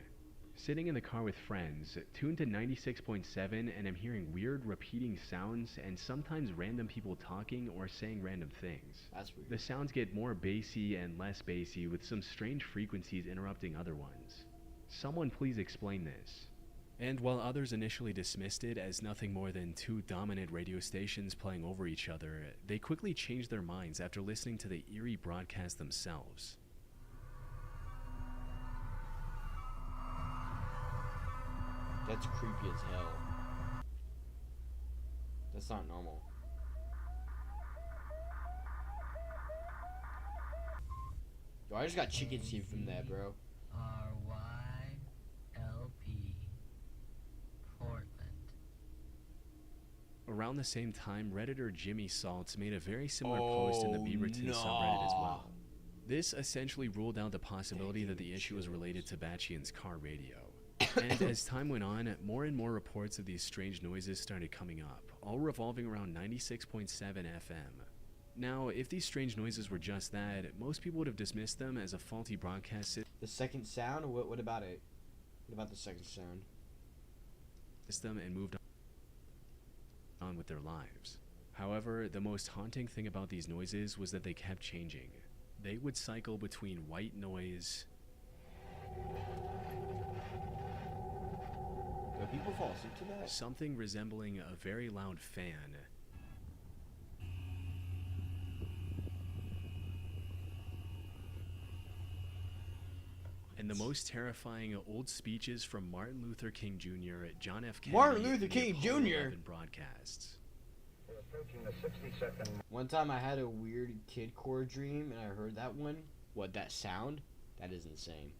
Sitting in the car with friends, tuned to 96.7 and I'm hearing weird repeating sounds and sometimes random people talking or saying random things. That's weird. The sounds get more bassy and less bassy with some strange frequencies interrupting other ones. Someone please explain this." And while others initially dismissed it as nothing more than two dominant radio stations playing over each other, they quickly changed their minds after listening to the eerie broadcast themselves. That's creepy as hell. That's not normal. Yo, I just got chicken seed from that, bro. RYLP Portland. Around the same time, Redditor Jimmy Saltz made a very similar post in the Beaverton subreddit as well. This essentially ruled out the possibility that the issue was related to Batchian's car radio. And as time went on, more and more reports of these strange noises started coming up, all revolving around 96.7 FM. Now, if these strange noises were just that, most people would have dismissed them as a faulty broadcast The second sound? What about it? What about the second sound? system and moved on with their lives. However, the most haunting thing about these noises was that they kept changing. They would cycle between white noise, Do people fall asleep to that? something resembling a very loud fan, and the most terrifying old speeches from Martin Luther King Jr., John F. Kennedy, Martin Luther and the King Apollo Jr. 11 broadcasts. Approaching the 60-second One time I had a weird kid core dream and I heard that one. What, that sound? That is insane.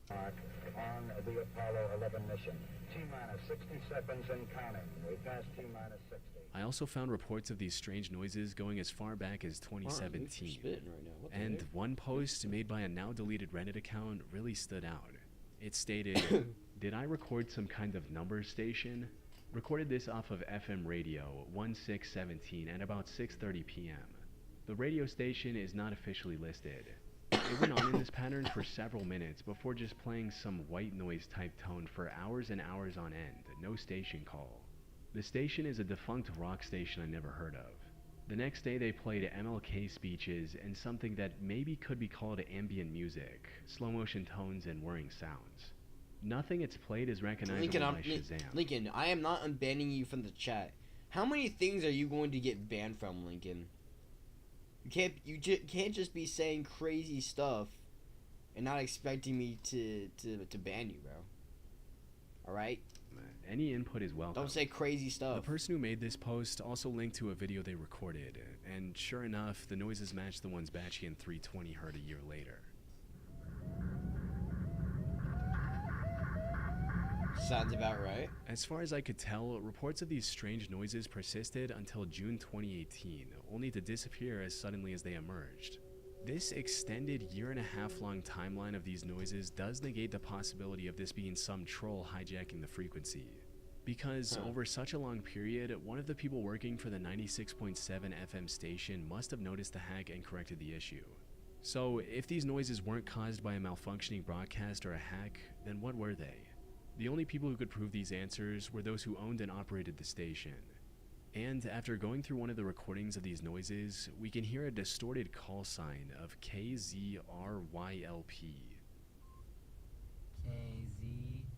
mark on the Apollo 11 mission. T-minus 60 seconds and counting. We passed T-minus 60. I also found reports of these strange noises going as far back as Martin Luther's 2017. spitting right now. What the And heck? one post made by a now deleted Reddit account really stood out. It stated, "Did I record some kind of number station? Recorded this off of FM radio 1617 at about 6:30 p.m. The radio station is not officially listed." It went on in this pattern for several minutes before just playing some white noise type tone for hours and hours on end, no station call. The station is a defunct rock station I never heard of. The next day they played MLK speeches and something that maybe could be called ambient music, slow motion tones and whirring sounds. Nothing it's played is recognizable by Shazam. Lincoln, I am not unbanning you from the chat. How many things are you going to get banned from, Lincoln? You can't just be saying crazy stuff and not expecting me to ban you, bro. All right. Any input is welcome. Don't say crazy The stuff. person who made this post also linked to a video they recorded, and sure enough, the noises matched the ones Batchy and 320 heard a year later. Sounds about right. As far as I could tell, reports of these strange noises persisted until June 2018, only to disappear as suddenly as they emerged. This extended year-and-a-half-long timeline of these noises does negate the possibility of this being some troll hijacking the frequency. Because over such a long period, one of the people working for the 96.7 FM station must have noticed the hack and corrected the issue. So, if these noises weren't caused by a malfunctioning broadcast or a hack, then what were they? The only people who could prove these answers were those who owned and operated the station. And after going through one of the recordings of these noises, we can hear a distorted call sign of KZRYLP. KZRYLP.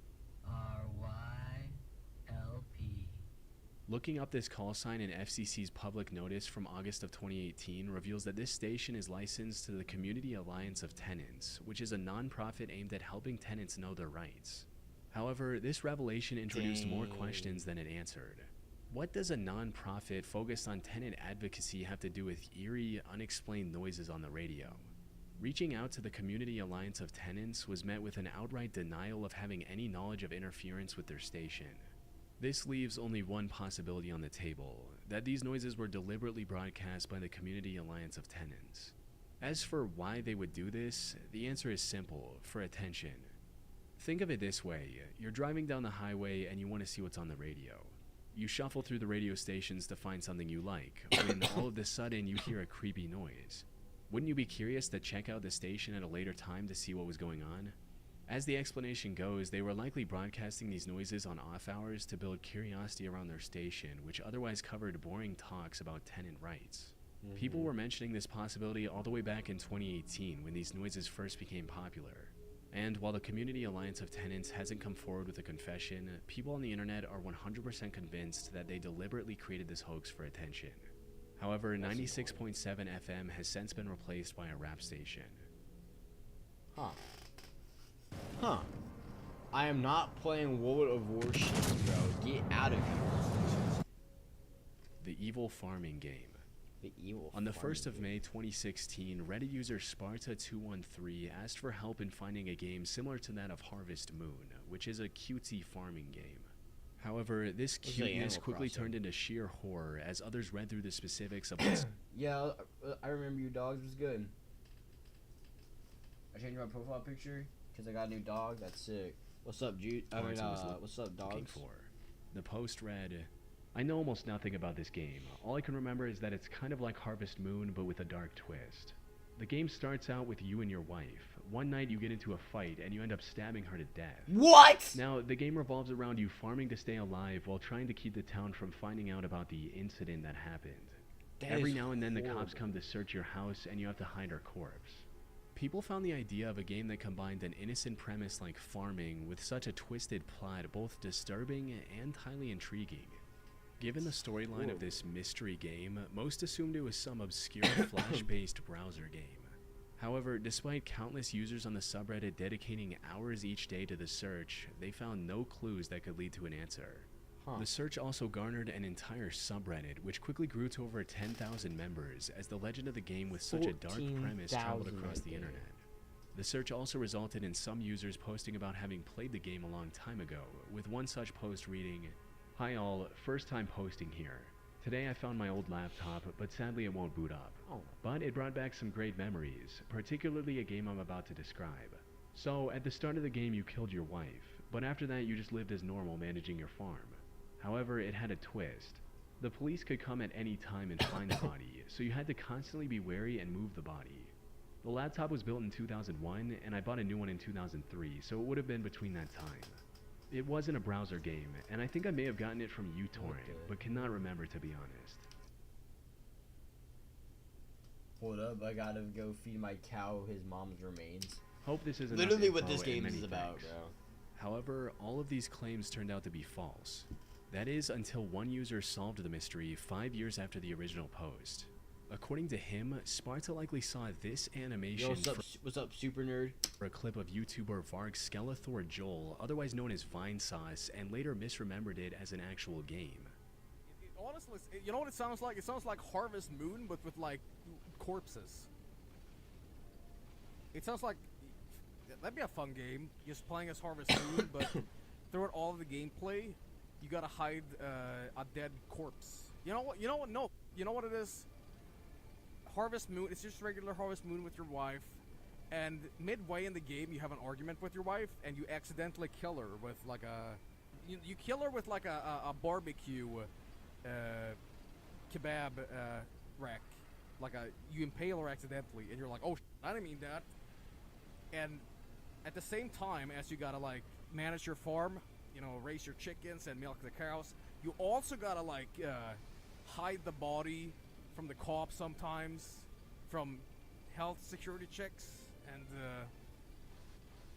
Looking up this call sign in FCC's public notice from August of 2018 reveals that this station is licensed to the Community Alliance of Tenants, which is a non-profit aimed at helping tenants know their rights. However, this revelation introduced more questions than it answered. What does a non-profit focused on tenant advocacy have to do with eerie, unexplained noises on the radio? Reaching out to the Community Alliance of Tenants was met with an outright denial of having any knowledge of interference with their station. This leaves only one possibility on the table, that these noises were deliberately broadcast by the Community Alliance of Tenants. As for why they would do this, the answer is simple: for attention. Think of it this way: you're driving down the highway and you want to see what's on the radio. You shuffle through the radio stations to find something you like, when all of a sudden you hear a creepy noise. Wouldn't you be curious to check out the station at a later time to see what was going on? As the explanation goes, they were likely broadcasting these noises on off hours to build curiosity around their station, which otherwise covered boring talks about tenant rights. People were mentioning this possibility all the way back in 2018 when these noises first became popular. And while the Community Alliance of Tenants hasn't come forward with a confession, people on the internet are 100% convinced that they deliberately created this hoax for attention. However, 96.7 FM has since been replaced by a rap station. Huh. I am not playing World of Warships, bro. Get out of here. The Evil Farming Game. The evil. On the 1st of May 2016, Reddit user Sparta213 asked for help in finding a game similar to that of Harvest Moon, which is a cutesy farming game. However, this Looks like cuteness Animal quickly Crossing. turned into sheer horror as others read through the specifics of this. Yeah, I remember you dogs was good. I changed my profile picture because I got a new dog. That's sick. What's up, Jude? Parts I was What's up, looking dogs? for. The post read, "I know almost nothing about this game. All I can remember is that it's kind of like Harvest Moon, but with a dark twist. The game starts out with you and your wife. One night you get into a fight and you end up stabbing her to death. What? Now, the game revolves around you farming to stay alive while trying to keep the town from finding out about the incident that happened. Every now and then the cops come to search your house and you have to hide her corpse." People found the idea of a game that combined an innocent premise like farming with such a twisted plot both disturbing and highly intriguing. Given the storyline of this mystery game, most assumed it was some obscure Flash-based browser game. However, despite countless users on the subreddit dedicating hours each day to the search, they found no clues that could lead to an answer. The search also garnered an entire subreddit, which quickly grew to over 10,000 members as the legend of the game with such a dark premise traveled 14,000 across the internet. The search also resulted in some users posting about having played the game a long time ago, with one such post reading, "Hi all, first time posting here. Today I found my old laptop, but sadly it won't boot up. But it brought back some great memories, particularly a game I'm about to describe. So, at the start of the game you killed your wife, but after that you just lived as normal managing your farm. However, it had a twist. The police could come at any time and find the body, so you had to constantly be wary and move the body. The laptop was built in 2001, and I bought a new one in 2003, so it would have been between that time. It wasn't a browser game, and I think I may have gotten it from uTorrent, but cannot remember to be honest." Hold up, I gotta go feed my cow his mom's remains. Hope this isn't Literally what this game is about, thanks. bro. However, all of these claims turned out to be false. That is, until one user solved the mystery 5 years after the original post. According to him, Sparta likely saw this Yo, animation what's up, super nerd? for a clip of YouTuber Varg Skeletor Joel, otherwise known as Vine Sauce, and later misremembered it as an actual game. Honestly, you know what it sounds like? It sounds like Harvest Moon, but with like corpses. It sounds like that'd be a fun game, just playing as Harvest Moon, but throughout all of the gameplay, you gotta hide a dead corpse. You know what? You know what? No, you know what it is. Harvest Moon. It's just regular Harvest Moon with your wife, and midway in the game, you have an argument with your wife, and you accidentally kill her with like a. You kill her with like a barbecue. Kebab rack, like you impale her accidentally, and you're like, oh, I didn't mean that. And at the same time, as you gotta like manage your farm, you know, raise your chickens and milk the cows, you also gotta like hide the body from the cops sometimes, from health security checks, and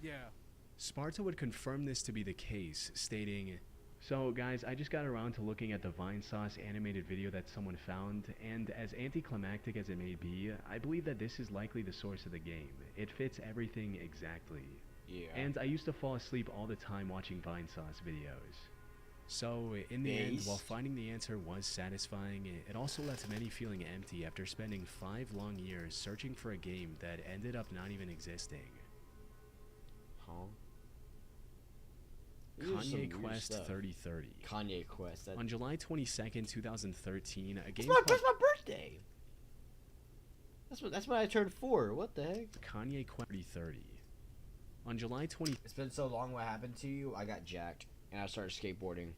yeah. Sparta would confirm this to be the case, stating, "So guys, I just got around to looking at the Vine Sauce animated video that someone found, and as anticlimactic as it may be, I believe that this is likely the source of the game. It fits everything exactly. Yeah. And I used to fall asleep all the time watching Vine Sauce videos." So, in the end, while finding the answer was satisfying, it also left many feeling empty after spending 5 long years searching for a game that ended up not even existing. Huh? Kanye Quest 3030. Kanye Quest. On July 22nd, 2013, a game That's my birthday. That's what I turned 4. What the heck? Kanye Quest 3030. On July 22nd, It's been so long. What happened to you? I got jacked and I started skateboarding.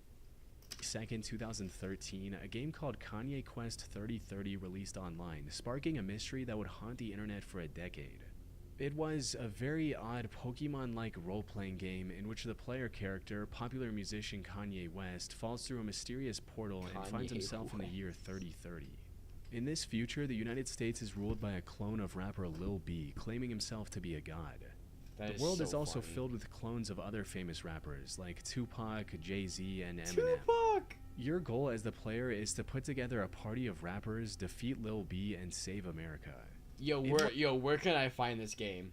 2013, a game called Kanye Quest 3030 released online, sparking a mystery that would haunt the internet for a decade. It was a very odd Pokemon-like role-playing game in which the player character, popular musician Kanye West, falls through a mysterious portal and finds himself in the year 3030. In this future, the United States is ruled by a clone of rapper Lil B, claiming himself to be a god. The world is also filled with clones of other famous rappers like Tupac, Jay-Z, and Eminem. Tupac! Your goal as the player is to put together a party of rappers, defeat Lil B, and save America. Where can I find this game?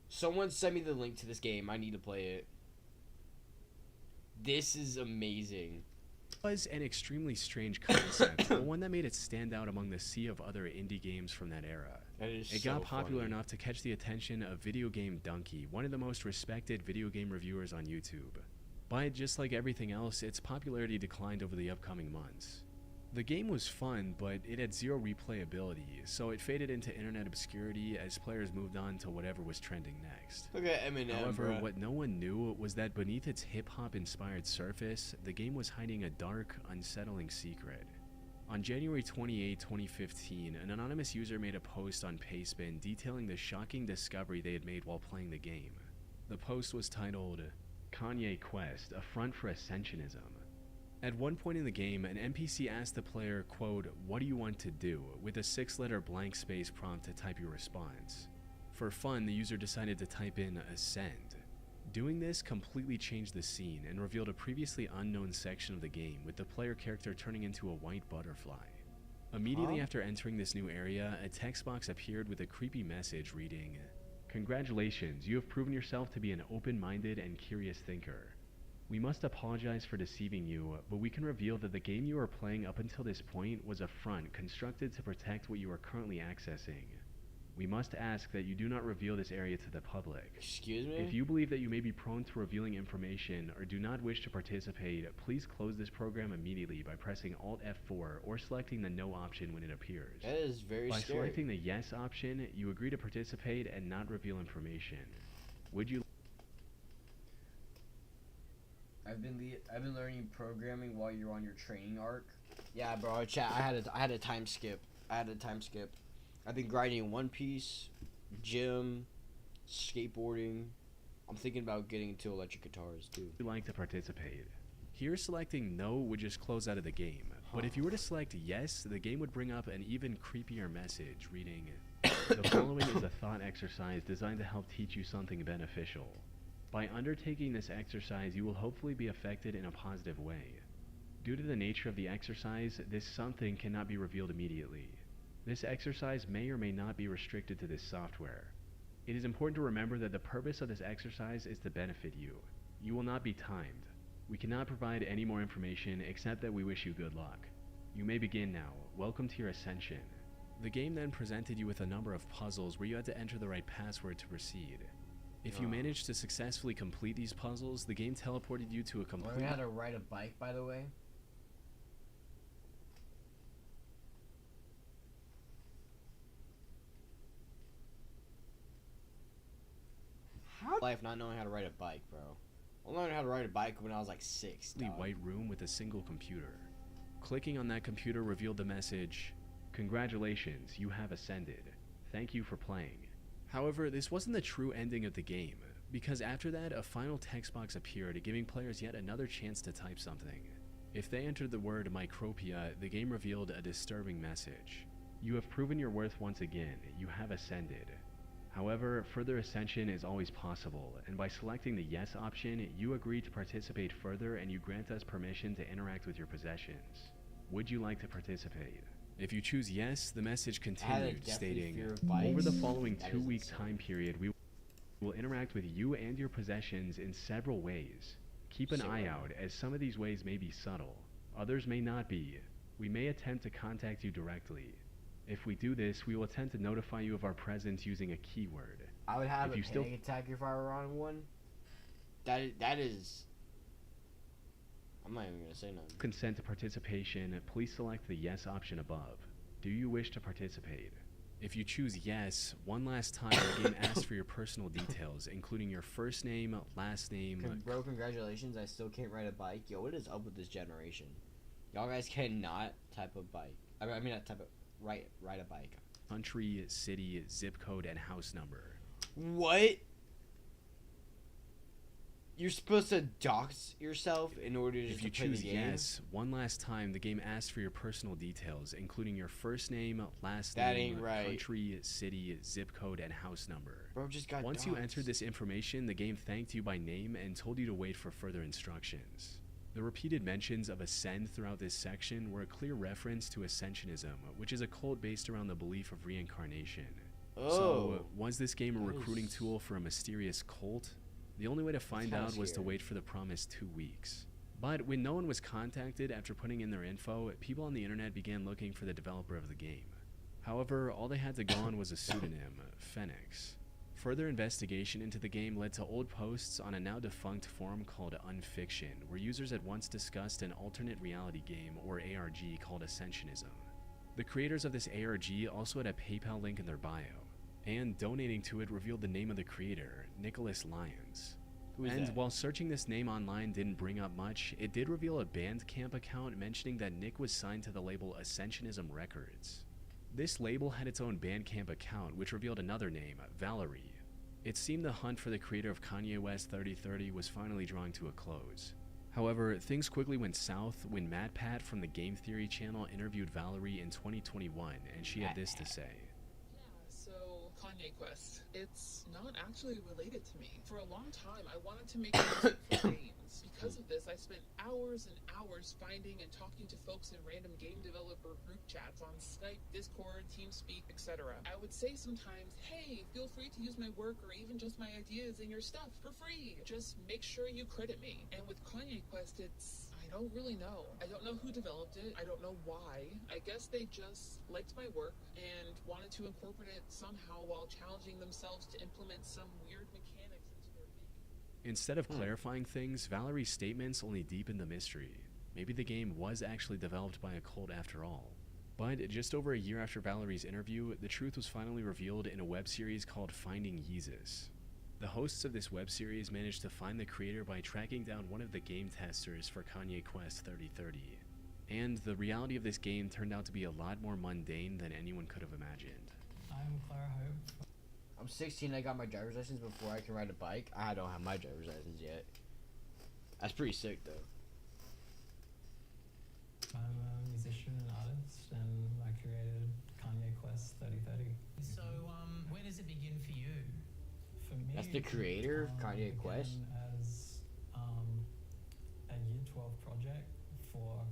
Someone send me the link to this game. I need to play it. This is amazing. It was an extremely strange concept, but one that made it stand out among the sea of other indie games from that era. It got popular enough to catch the attention of Video Game Donkey, one of the most respected video game reviewers on YouTube. But just like everything else, its popularity declined over the upcoming months. The game was fun, but it had zero replayability, so it faded into internet obscurity as players moved on to whatever was trending next. Look at Eminem. However, what no one knew was that beneath its hip-hop inspired surface, the game was hiding a dark, unsettling secret. On January 28, 2015, an anonymous user made a post on Pastebin detailing the shocking discovery they had made while playing the game. The post was titled, "Kanye Quest, a front for Ascensionism." At one point in the game, an NPC asked the player, quote, "What do you want to do?" with a 6-letter blank space prompt to type your response. For fun, the user decided to type in "Ascend." Doing this completely changed the scene and revealed a previously unknown section of the game, with the player character turning into a white butterfly. Immediately after entering this new area, a text box appeared with a creepy message reading, "Congratulations, you have proven yourself to be an open-minded and curious thinker. We must apologize for deceiving you, but we can reveal that the game you are playing up until this point was a front constructed to protect what you are currently accessing. We must ask that you do not reveal this area to the public. Excuse me? If you believe that you may be prone to revealing information or do not wish to participate, please close this program immediately by pressing Alt F4 or selecting the No option when it appears. That is very By scary. selecting the Yes option, you agree to participate and not reveal information. Would you I've been learning programming while you're on your training arc. Yeah, bro. Chat. I had a time skip. I've been grinding One Piece, gym, skateboarding. I'm thinking about getting into electric guitars too. like to participate? Here, selecting No would just close out of the game. But if you were to select Yes, the game would bring up an even creepier message reading, "The following is a thought exercise designed to help teach you something beneficial. By undertaking this exercise, you will hopefully be affected in a positive way. Due to the nature of the exercise, this something cannot be revealed immediately. This exercise may or may not be restricted to this software. It is important to remember that the purpose of this exercise is to benefit you. You will not be timed. We cannot provide any more information except that we wish you good luck. You may begin now. Welcome to your ascension. The game then presented you with a number of puzzles where you had to enter the right password to proceed. If you managed to successfully complete these puzzles, the game teleported you to a complete... Learn how to ride a bike, by the way. How life not knowing how to ride a bike, bro. I learned how to ride a bike when I was like 6. white room with a single computer. Clicking on that computer revealed the message, "Congratulations, you have ascended. Thank you for playing." However, this wasn't the true ending of the game, because after that, a final text box appeared, giving players yet another chance to type something. If they entered the word Micropia, the game revealed a disturbing message. "You have proven your worth once again. You have ascended." However, further ascension is always possible, and by selecting the yes option, you agree to participate further and you grant us permission to interact with your possessions. Would you like to participate? If you choose yes, the message continued, stating, "Over the following 2-week time period, we will interact with you and your possessions in several ways. Keep an eye out, as some of these ways may be subtle. Others may not be. We may attempt to contact you directly. If we do this, we will attempt to notify you of our presence using a keyword." I would have If a you still- panic attack if I were on one. That is... I'm not even gonna say nothing. Consent to participation, please select the yes option above. Do you wish to participate? If you choose yes, one last time the game asks for your personal details, including your first name, last name... Bro, congratulations, I still can't ride a bike. Yo, what is up with this generation? Y'all guys cannot type a bike. I mean, not type a... Ride a bike. country, city, zip code, and house number. What? You're supposed to dox yourself in order If to you play the choose game? yes, one last time the game asks for your personal details, including your first name, last That name, ain't right. country, city, zip code, and house number. Bro just got Once you doxed. entered this information, the game thanked you by name and told you to wait for further instructions. The repeated mentions of ascend throughout this section were a clear reference to Ascensionism, which is a cult based around the belief of reincarnation. Oh. So, was this game a recruiting Nice. tool for a mysterious cult? The only way to find kinda out was to scary. wait for the promised 2 weeks. But when no one was contacted after putting in their info, people on the internet began looking for the developer of the game. However, all they had to go on was a pseudonym, Phoenix. Further investigation into the game led to old posts on a now defunct forum called Unfiction, where users had once discussed an alternate reality game, or ARG, called Ascensionism. The creators of this ARG also had a PayPal link in their bio, and donating to it revealed the name of the creator, Nicholas Lyons. Who is And that? while searching this name online didn't bring up much, it did reveal a Bandcamp account mentioning that Nick was signed to the label Ascensionism Records. This label had its own Bandcamp account, which revealed another name, Valerie. It seemed the hunt for the creator of Kanye West 3030 was finally drawing to a close. However, things quickly went south when MadPat from the Game Theory channel interviewed Valerie in 2021, and she had this to say. So, Kanye Quest. It's not actually related to me. For a long time, I wanted to make music for games. Because of this, I spent hours and hours finding and talking to folks in random game developer group chats on Skype, Discord, TeamSpeak, etc. I would say sometimes, hey, feel free to use my work or even just my ideas in your stuff for free. Just make sure you credit me. And with Kanye Quest, I don't really know. I don't know who developed it. I don't know why. I guess they just liked my work and wanted to incorporate it somehow while challenging themselves to implement some weird mechanics into their game. Instead of clarifying things, Valerie's statements only deepened the mystery. Maybe the game was actually developed by a cult after all. But just over a year after Valerie's interview, the truth was finally revealed in a web series called Finding Yeezus. The hosts of this web series managed to find the creator by tracking down one of the game testers for Kanye Quest 3030. And the reality of this game turned out to be a lot more mundane than anyone could have imagined. I'm Clara Hope. I'm 16, I got my driver's license before I can ride a bike. I don't have my driver's license yet. That's pretty sick, though. I'm a musician and artist, and I created Kanye Quest 3030. So, where does it begin for you? For me, That's the creator of Kanye it Quest? began as a year 12 project for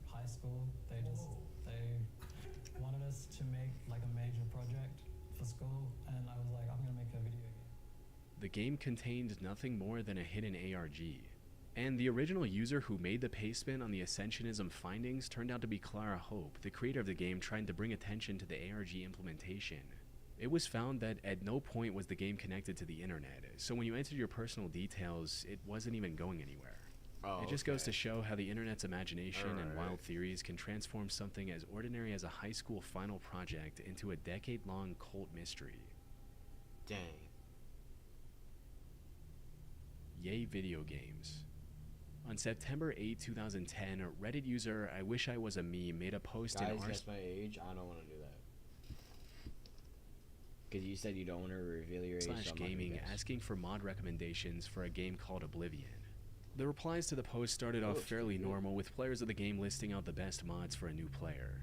high school. They wanted us to make like a major project for school, and I was like, I'm gonna make a video game. The game contained nothing more than a hidden ARG, and the original user who made the pastebin on the Ascensionism findings turned out to be Clara Hope, the creator of the game, trying to bring attention to the ARG implementation. It was found that at no point was the game connected to the internet, so when you entered your personal details, it wasn't even going anywhere. Oh, It just goes to show how the internet's imagination and Alright. wild theories can transform something as ordinary as a high school final project into a decade-long cult mystery. Dang. Yay video games. On September 8, 2010, Reddit user I Wish I Was a Meme made a post Guys, in our that's my age. I don't want to do that. Because you said you don't want to reveal your age. slash so I'm not gonna gaming guess. asking for mod recommendations for a game called Oblivion. The replies to the post started Oh, off it's fairly pretty good. normal, with players of the game listing out the best mods for a new player.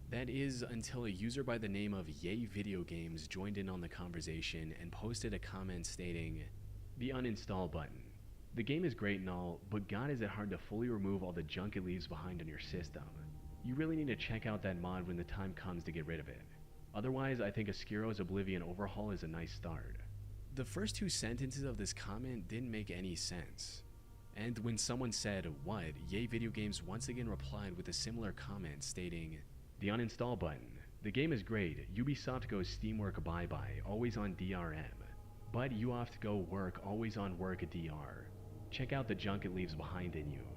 That is until a user by the name of Yay Video Games joined in on the conversation and posted a comment stating, "The uninstall button. The game is great and all, but god is it hard to fully remove all the junk it leaves behind on your system. You really need to check out that mod when the time comes to get rid of it. Otherwise, I think a Skiro's Oblivion overhaul is a nice start." The first two sentences of this comment didn't make any sense. And when someone said, "What?", Yay Video Games once again replied with a similar comment stating, "The uninstall button. The game is great. Ubisoft goes Steamwork bye-bye, always on DRM. But you have to go work, always on work DR. Check out the junk it leaves behind in you."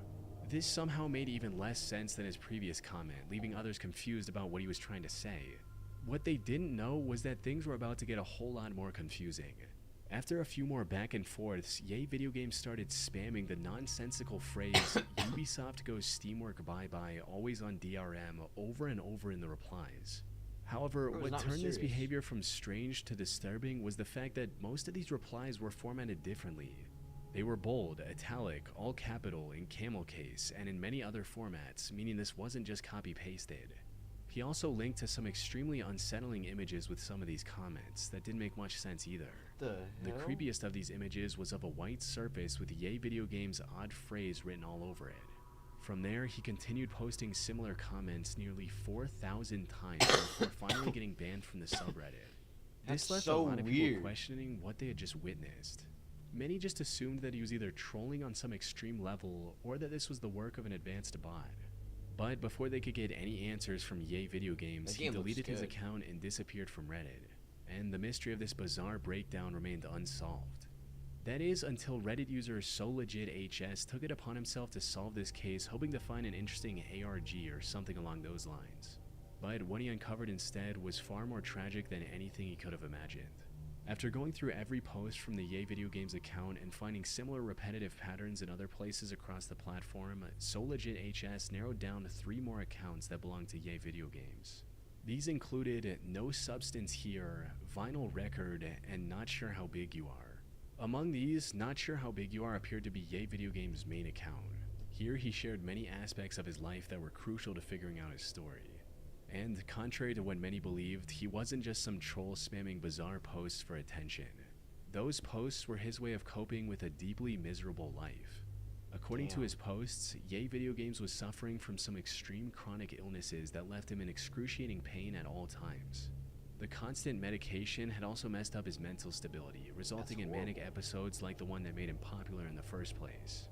This somehow made even less sense than his previous comment, leaving others confused about what he was trying to say. What they didn't know was that things were about to get a whole lot more confusing. After a few more back and forths, Yay Video Games started spamming the nonsensical phrase "Ubisoft goes Steamwork bye-bye, always on DRM" over and over in the replies. However, Bro, it's what not turned this mysterious. behavior from strange to disturbing was the fact that most of these replies were formatted differently. They were bold, italic, all capital, in camel case, and in many other formats, meaning this wasn't just copy-pasted. He also linked to some extremely unsettling images with some of these comments that didn't make much sense either. The The hell? creepiest of these images was of a white surface with Yay Video Games' odd phrase written all over it. From there, he continued posting similar comments nearly 4,000 times before finally getting banned from the subreddit. That's This left so a lot of weird. people questioning what they had just witnessed. Many just assumed that he was either trolling on some extreme level or that this was the work of an advanced bot. But before they could get any answers from Yay Video Games, That he game looks deleted his good. account and disappeared from Reddit. And the mystery of this bizarre breakdown remained unsolved. That is until Reddit user SoLegitHS took it upon himself to solve this case, hoping to find an interesting ARG or something along those lines. But what he uncovered instead was far more tragic than anything he could have imagined. After going through every post from the Yay Video Games account and finding similar repetitive patterns in other places across the platform, SoLegitHS narrowed down 3 more accounts that belonged to Yay Video Games. These included No Substance Here, Vinyl Record, and Not Sure How Big You Are. Among these, Not Sure How Big You Are appeared to be Yay Video Games' main account. Here he shared many aspects of his life that were crucial to figuring out his story. And contrary to what many believed, he wasn't just some troll spamming bizarre posts for attention. Those posts were his way of coping with a deeply miserable life. According to Damn. his posts, Yay Video Games was suffering from some extreme chronic illnesses that left him in excruciating pain at all times. The constant medication had also messed up his mental stability, resulting in manic horrible. episodes like the one that made him popular in the first place.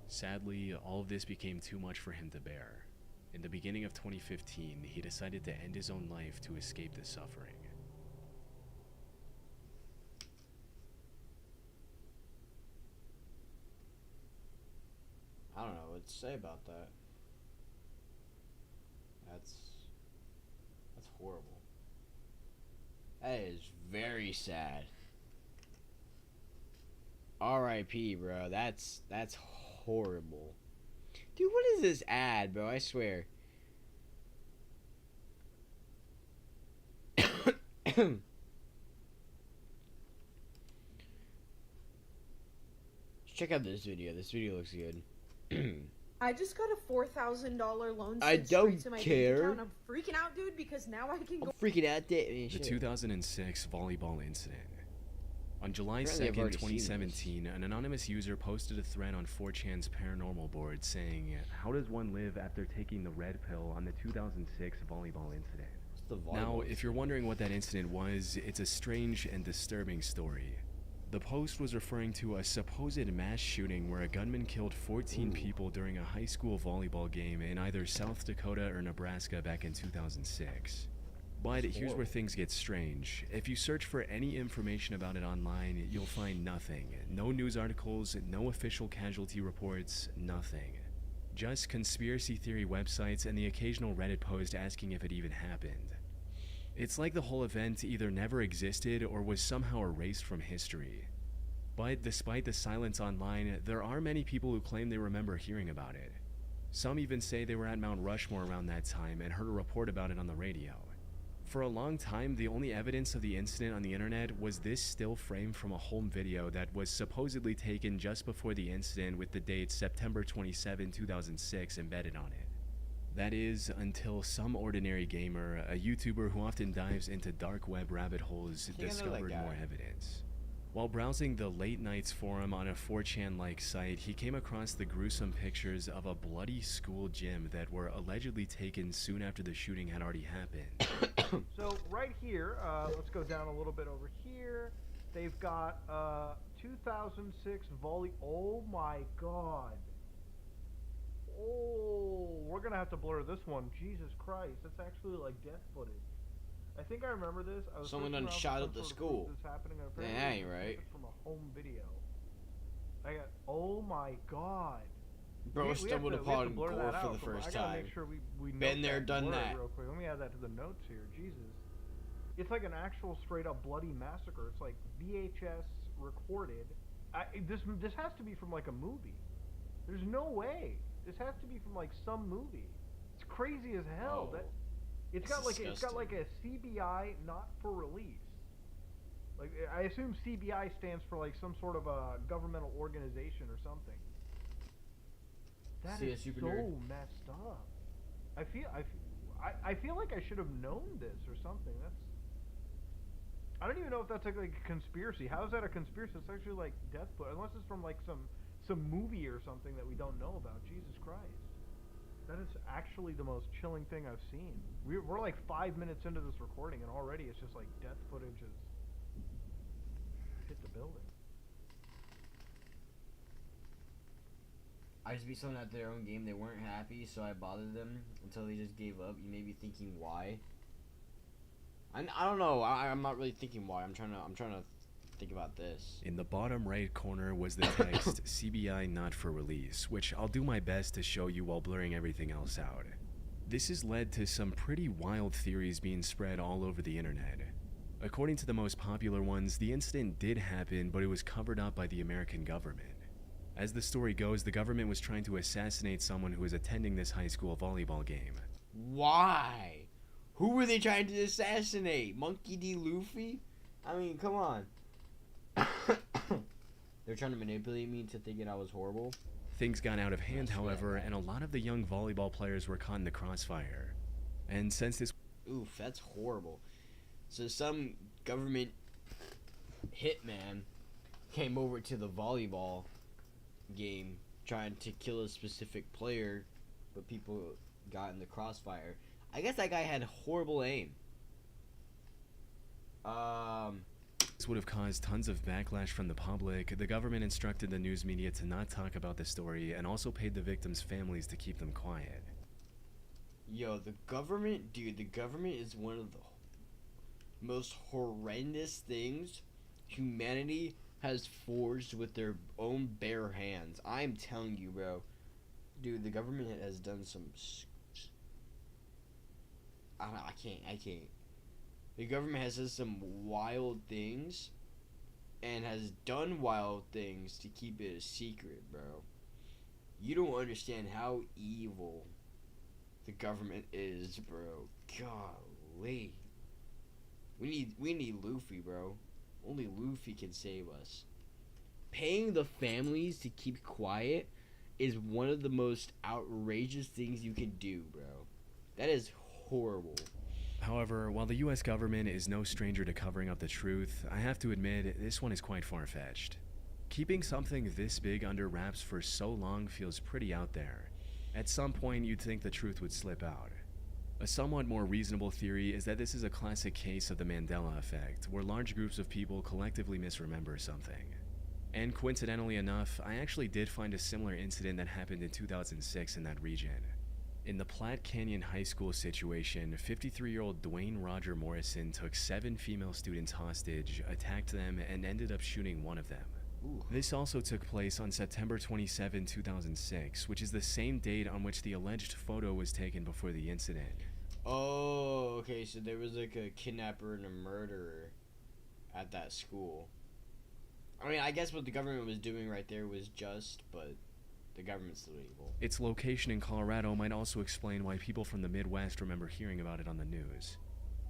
Sadly, all of this became too much for him to bear. In the beginning of 2015, he decided to end his own life to escape the suffering. I don't know what to say about that. That's horrible. That is very sad. R.I.P. bro. That's horrible. Dude, what is this ad, bro? I swear. Check out this video. This video looks good. I just got a $4,000 loan I sent don't straight to my care. bank account. I'm freaking out, dude, because now I can I'm go. freaking out there. The 2006 volleyball incident. On July Apparently I've 2nd, already seen this. 2017, an anonymous user posted a thread on 4chan's paranormal board saying, "How does one live after taking the red pill on the 2006 volleyball incident?" What's the volleyball Now, if incident? you're wondering what that incident was, it's a strange and disturbing story. The post was referring to a supposed mass shooting where a gunman killed 14 people during a high school volleyball game in either South Dakota or Nebraska back in 2006. But That's here's where horrible. things get strange. If you search for any information about it online, you'll find nothing. No news articles, no official casualty reports, nothing. Just conspiracy theory websites and the occasional Reddit post asking if it even happened. It's like the whole event either never existed or was somehow erased from history. But despite the silence online, there are many people who claim they remember hearing about it. Some even say they were at Mount Rushmore around that time and heard a report about it on the radio. For a long time, the only evidence of the incident on the internet was this still frame from a home video that was supposedly taken just before the incident with the date September 27, 2006 embedded on it. That is, until some ordinary gamer, a YouTuber who often dives into dark web rabbit holes, think I know that discovered guy. more evidence. While browsing the Late Nights forum on a 4chan-like site, he came across the gruesome pictures of a bloody school gym that were allegedly taken soon after the shooting had already happened. So right here, let's go down a little bit over here. They've got 2006 volley. Oh my god. Oh, we're gonna have to blur this one. Jesus Christ, that's actually like death footage. I think I remember this. I was Someone searching done around for shot some up the sort of school. proof this happening, and That apparently ain't right. it's from a home video. I got. Oh my god. Bro We have stumbled to- we have to upon blur gore that for out. the first I gotta time. make sure we Been note there, that and done blur it that. real quick. Let me add that to the notes here. Jesus. It's like an actual straight up bloody massacre. It's like VHS recorded. This has to be from like a movie. There's no way. This has to be from like some movie. It's crazy as hell. Oh, That it's that's got like a CBI not for release. Like I assume CBI stands for like some sort of a governmental organization or something. That See, is a super so nerd. messed up. I feel like I should have known this or something. I don't even know if that's like a conspiracy. How is that a conspiracy? It's actually like death foot, unless it's from like some movie or something that we don't know about. Jesus Christ, that is actually the most chilling thing I've seen. We're like 5 minutes into this recording, and already it's just like death footage has hit the building. I just beat someone at their own game. They weren't happy, so I bothered them until they just gave up. You may be thinking why. I don't know. I'm not really thinking why. I'm trying to think about this. In the bottom right corner was the text CBI not for release, which I'll do my best to show you while blurring everything else out. This has led to some pretty wild theories being spread all over the internet. According to the most popular ones, the incident did happen, but it was covered up by the American government. As the story goes, the government was trying to assassinate someone who was attending this high school volleyball game. Why? Who were they trying to assassinate? Monkey D. Luffy? I mean, come on. They're trying to manipulate me into thinking I was horrible. Things got out of hand, That's however, bad. and a lot of the young volleyball players were caught in the crossfire. And since this Oof, that's horrible. So some government hitman came over to the volleyball game trying to kill a specific player, but people got in the crossfire. I guess that guy had horrible aim. would have caused tons of backlash from the public, the government instructed the news media to not talk about the story and also paid the victims' families to keep them quiet. Yo, the government, dude, the government is one of the most horrendous things humanity has forged with their own bare hands. I'm telling you, bro. Dude, the government has done some... I can't. The government has done some wild things and has done wild things to keep it a secret, bro. You don't understand how evil the government is, bro. Golly. We need Luffy, bro. Only Luffy can save us. Paying the families to keep quiet is one of the most outrageous things you can do, bro. That is horrible. However, while the US government is no stranger to covering up the truth, I have to admit this one is quite far-fetched. Keeping something this big under wraps for so long feels pretty out there. At some point, you'd think the truth would slip out. A somewhat more reasonable theory is that this is a classic case of the Mandela effect, where large groups of people collectively misremember something. And coincidentally enough, I actually did find a similar incident that happened in 2006 in that region. In the Platte Canyon High School situation, 53-year-old Dwayne Roger Morrison took 7 female students hostage, attacked them, and ended up shooting one of them. Ooh. This also took place on September 27, 2006, which is the same date on which the alleged photo was taken before the incident. Oh, okay, so there was like a kidnapper and a murderer at that school. I mean, I guess what the government was doing right there was just, but the government's still evil. Its location in Colorado might also explain why people from the Midwest remember hearing about it on the news.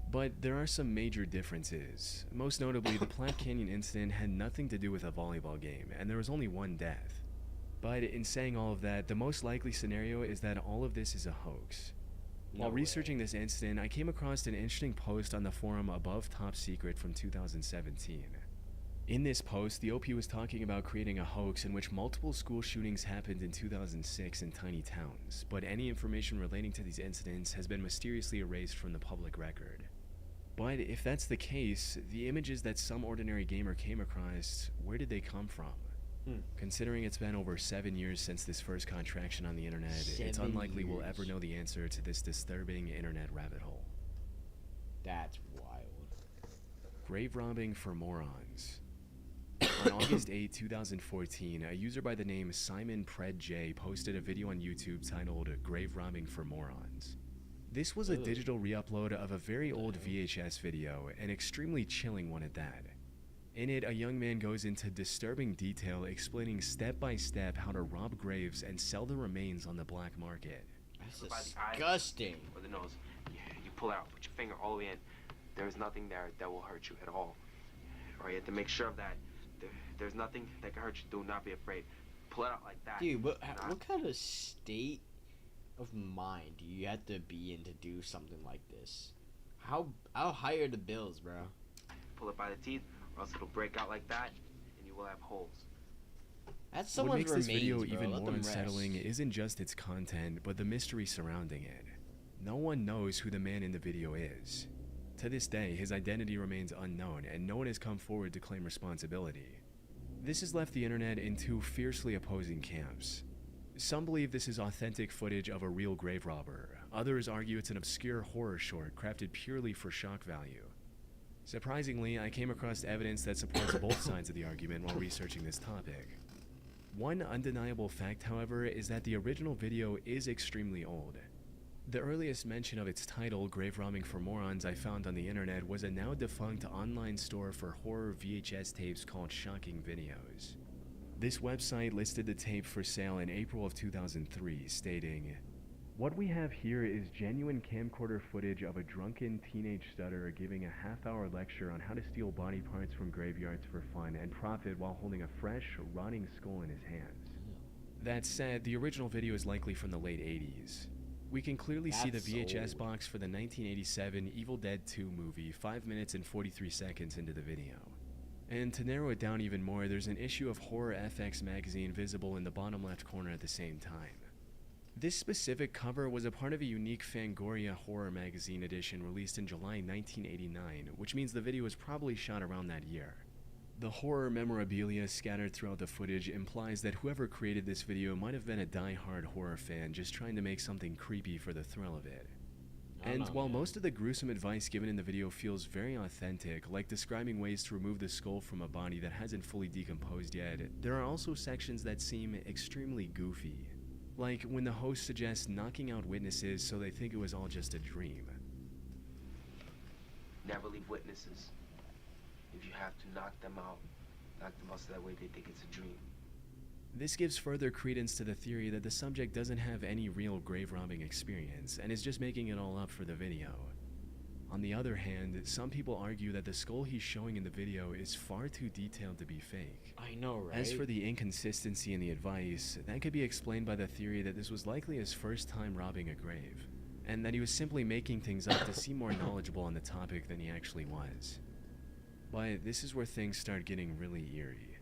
But there are some major differences. Most notably, the Platte Canyon incident had nothing to do with a volleyball game, and there was only one death. But in saying all of that, the most likely scenario is that all of this is a hoax. While researching this incident, I came across an interesting post on the forum Above Top Secret from 2017. In this post, the OP was talking about creating a hoax in which multiple school shootings happened in 2006 in tiny towns, but any information relating to these incidents has been mysteriously erased from the public record. But if that's the case, the images that some ordinary gamer came across, where did they come from? Considering it's been over 7 years since this first contraction on the internet, it's unlikely we'll ever know the answer to this disturbing internet rabbit hole. That's wild. Grave robbing for morons. On August 8, 2014, a user by the name Simon Pred J posted a video on YouTube titled Grave Robbing for Morons. This was a digital re-upload of a very old VHS video, an extremely chilling one at that. In it, a young man goes into disturbing detail explaining step by step how to rob graves and sell the remains on the black market. That's disgusting. Or the nose. You pull out, put your finger all the way in. There is nothing there that will hurt you at all. Or you have to make sure of that. There's nothing that can hurt you. Do not be afraid. Pull it out like that. Dude, what kind of state of mind do you have to be in to do something like this? How high are the bills, bro? Pull it by the teeth, or else it'll break out like that, and you will have holes. That's What someone's makes this video remains, bro. even Let more them rest. unsettling isn't just its content, but the mystery surrounding it. No one knows who the man in the video is. To this day, his identity remains unknown, and no one has come forward to claim responsibility. This has left the internet in two fiercely opposing camps. Some believe this is authentic footage of a real grave robber. Others argue it's an obscure horror short crafted purely for shock value. Surprisingly, I came across evidence that supports both sides of the argument while researching this topic. One undeniable fact, however, is that the original video is extremely old. The earliest mention of its title, Grave Robbing for Morons, I found on the internet was a now defunct online store for horror VHS tapes called Shocking Videos. This website listed the tape for sale in April of 2003, stating, "What we have here is genuine camcorder footage of a drunken teenage stutterer giving a half-hour lecture on how to steal body parts from graveyards for fun and profit while holding a fresh, rotting skull in his hands." That said, the original video is likely from the late 80s. We can clearly see the That's VHS old. box for the 1987 Evil Dead 2 movie 5 minutes and 43 seconds into the video. And to narrow it down even more, there's an issue of Horror FX magazine visible in the bottom left corner at the same time. This specific cover was a part of a unique Fangoria horror magazine edition released in July 1989, which means the video was probably shot around that year. The horror memorabilia scattered throughout the footage implies that whoever created this video might have been a die-hard horror fan just trying to make something creepy for the thrill of it. And while most of the gruesome advice given in the video feels very authentic, like describing ways to remove the skull from a body that hasn't fully decomposed yet, there are also sections that seem extremely goofy. Like when the host suggests knocking out witnesses so they think it was all just a dream. Never leave witnesses. If you have to knock them out so that way they think it's a dream. This gives further credence to the theory that the subject doesn't have any real grave robbing experience and is just making it all up for the video. On the other hand, some people argue that the skull he's showing in the video is far too detailed to be fake. I know, right? As for the inconsistency in the advice, that could be explained by the theory that this was likely his first time robbing a grave. and that he was simply making things up to seem more knowledgeable on the topic than he actually was. But this is where things start getting really eerie.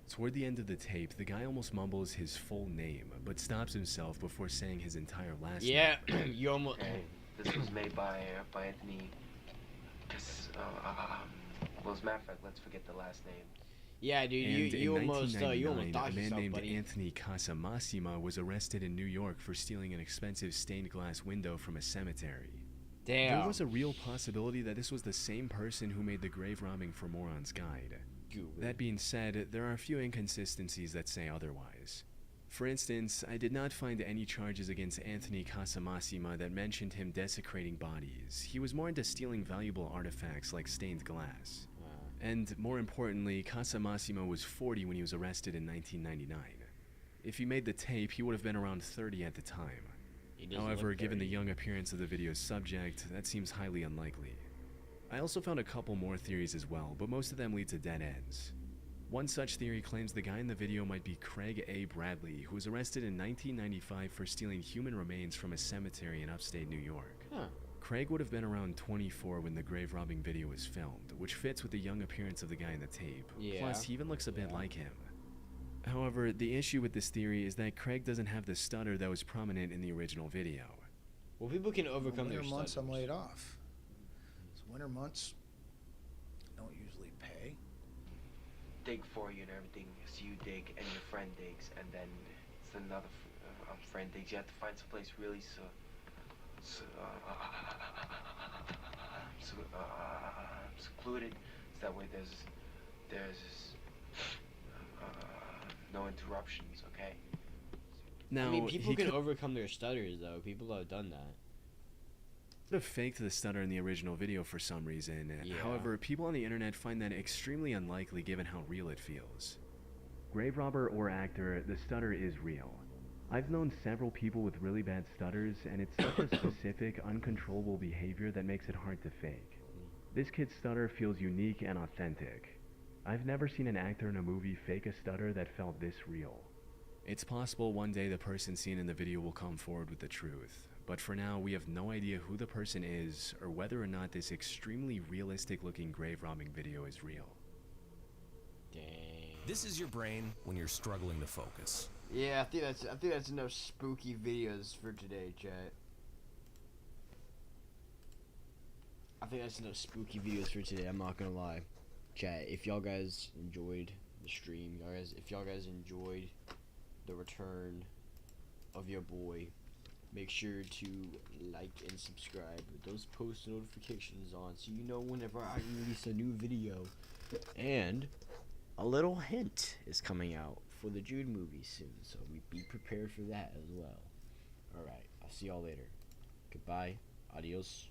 Toward the end of the tape, the guy almost mumbles his full name, but stops himself before saying his entire last name. Yeah, you almost. And this was made by Anthony. Well, as a matter of fact, let's forget the last name. Yeah, dude, And you in almost doxed 1999, a man yourself, named buddy. Anthony Casamassima was arrested in New York for stealing an expensive stained glass window from a cemetery. Damn. There was a real possibility that this was the same person who made the grave robbing for Morons Guide. That being said, there are a few inconsistencies that say otherwise. For instance, I did not find any charges against Anthony Casamassima that mentioned him desecrating bodies. He was more into stealing valuable artifacts like stained glass. And more importantly, Casamassima was 40 when he was arrested in 1999. If he made the tape, he would have been around 30 at the time. However, given the young appearance of the video's subject, that seems highly unlikely. I also found a couple more theories as well, but most of them lead to dead ends. One such theory claims the guy in the video might be Craig A. Bradley, who was arrested in 1995 for stealing human remains from a cemetery in upstate New York. Huh. Craig would have been around 24 when the grave robbing video was filmed, which fits with the young appearance of the guy in the tape. Yeah. Plus, he even looks a bit like him. However, the issue with this theory is that Craig doesn't have the stutter that was prominent in the original video. Well, people can overcome their winter months, I'm stutters. laid off. So winter months don't usually pay. Dig for you and everything. So you dig and your friend digs, and then it's another friend digs. You have to find someplace really secluded, so that way there's no interruptions. Okay. Now, I mean, people he can could overcome their stutters, though. People have done that. have faked the stutter in the original video for some reason. Yeah. However, people on the internet find that extremely unlikely given how real it feels. Grave robber or actor, the stutter is real. I've known several people with really bad stutters, and it's such a specific, uncontrollable behavior that makes it hard to fake. This kid's stutter feels unique and authentic. I've never seen an actor in a movie fake a stutter that felt this real. It's possible one day the person seen in the video will come forward with the truth, but for now we have no idea who the person is or whether or not this extremely realistic looking grave robbing video is real. Dang. This is your brain when you're struggling to focus. Yeah, I think that's enough spooky videos for today, chat. I think that's enough spooky videos for today. I'm not gonna lie, chat. If y'all guys enjoyed the stream, if y'all guys enjoyed the return of your boy, make sure to like and subscribe with those post notifications on, so you know whenever I release a new video. And a little hint is coming out for the Jude movie soon, so be prepared for that as well. Alright, I'll see y'all later. Goodbye. Adios.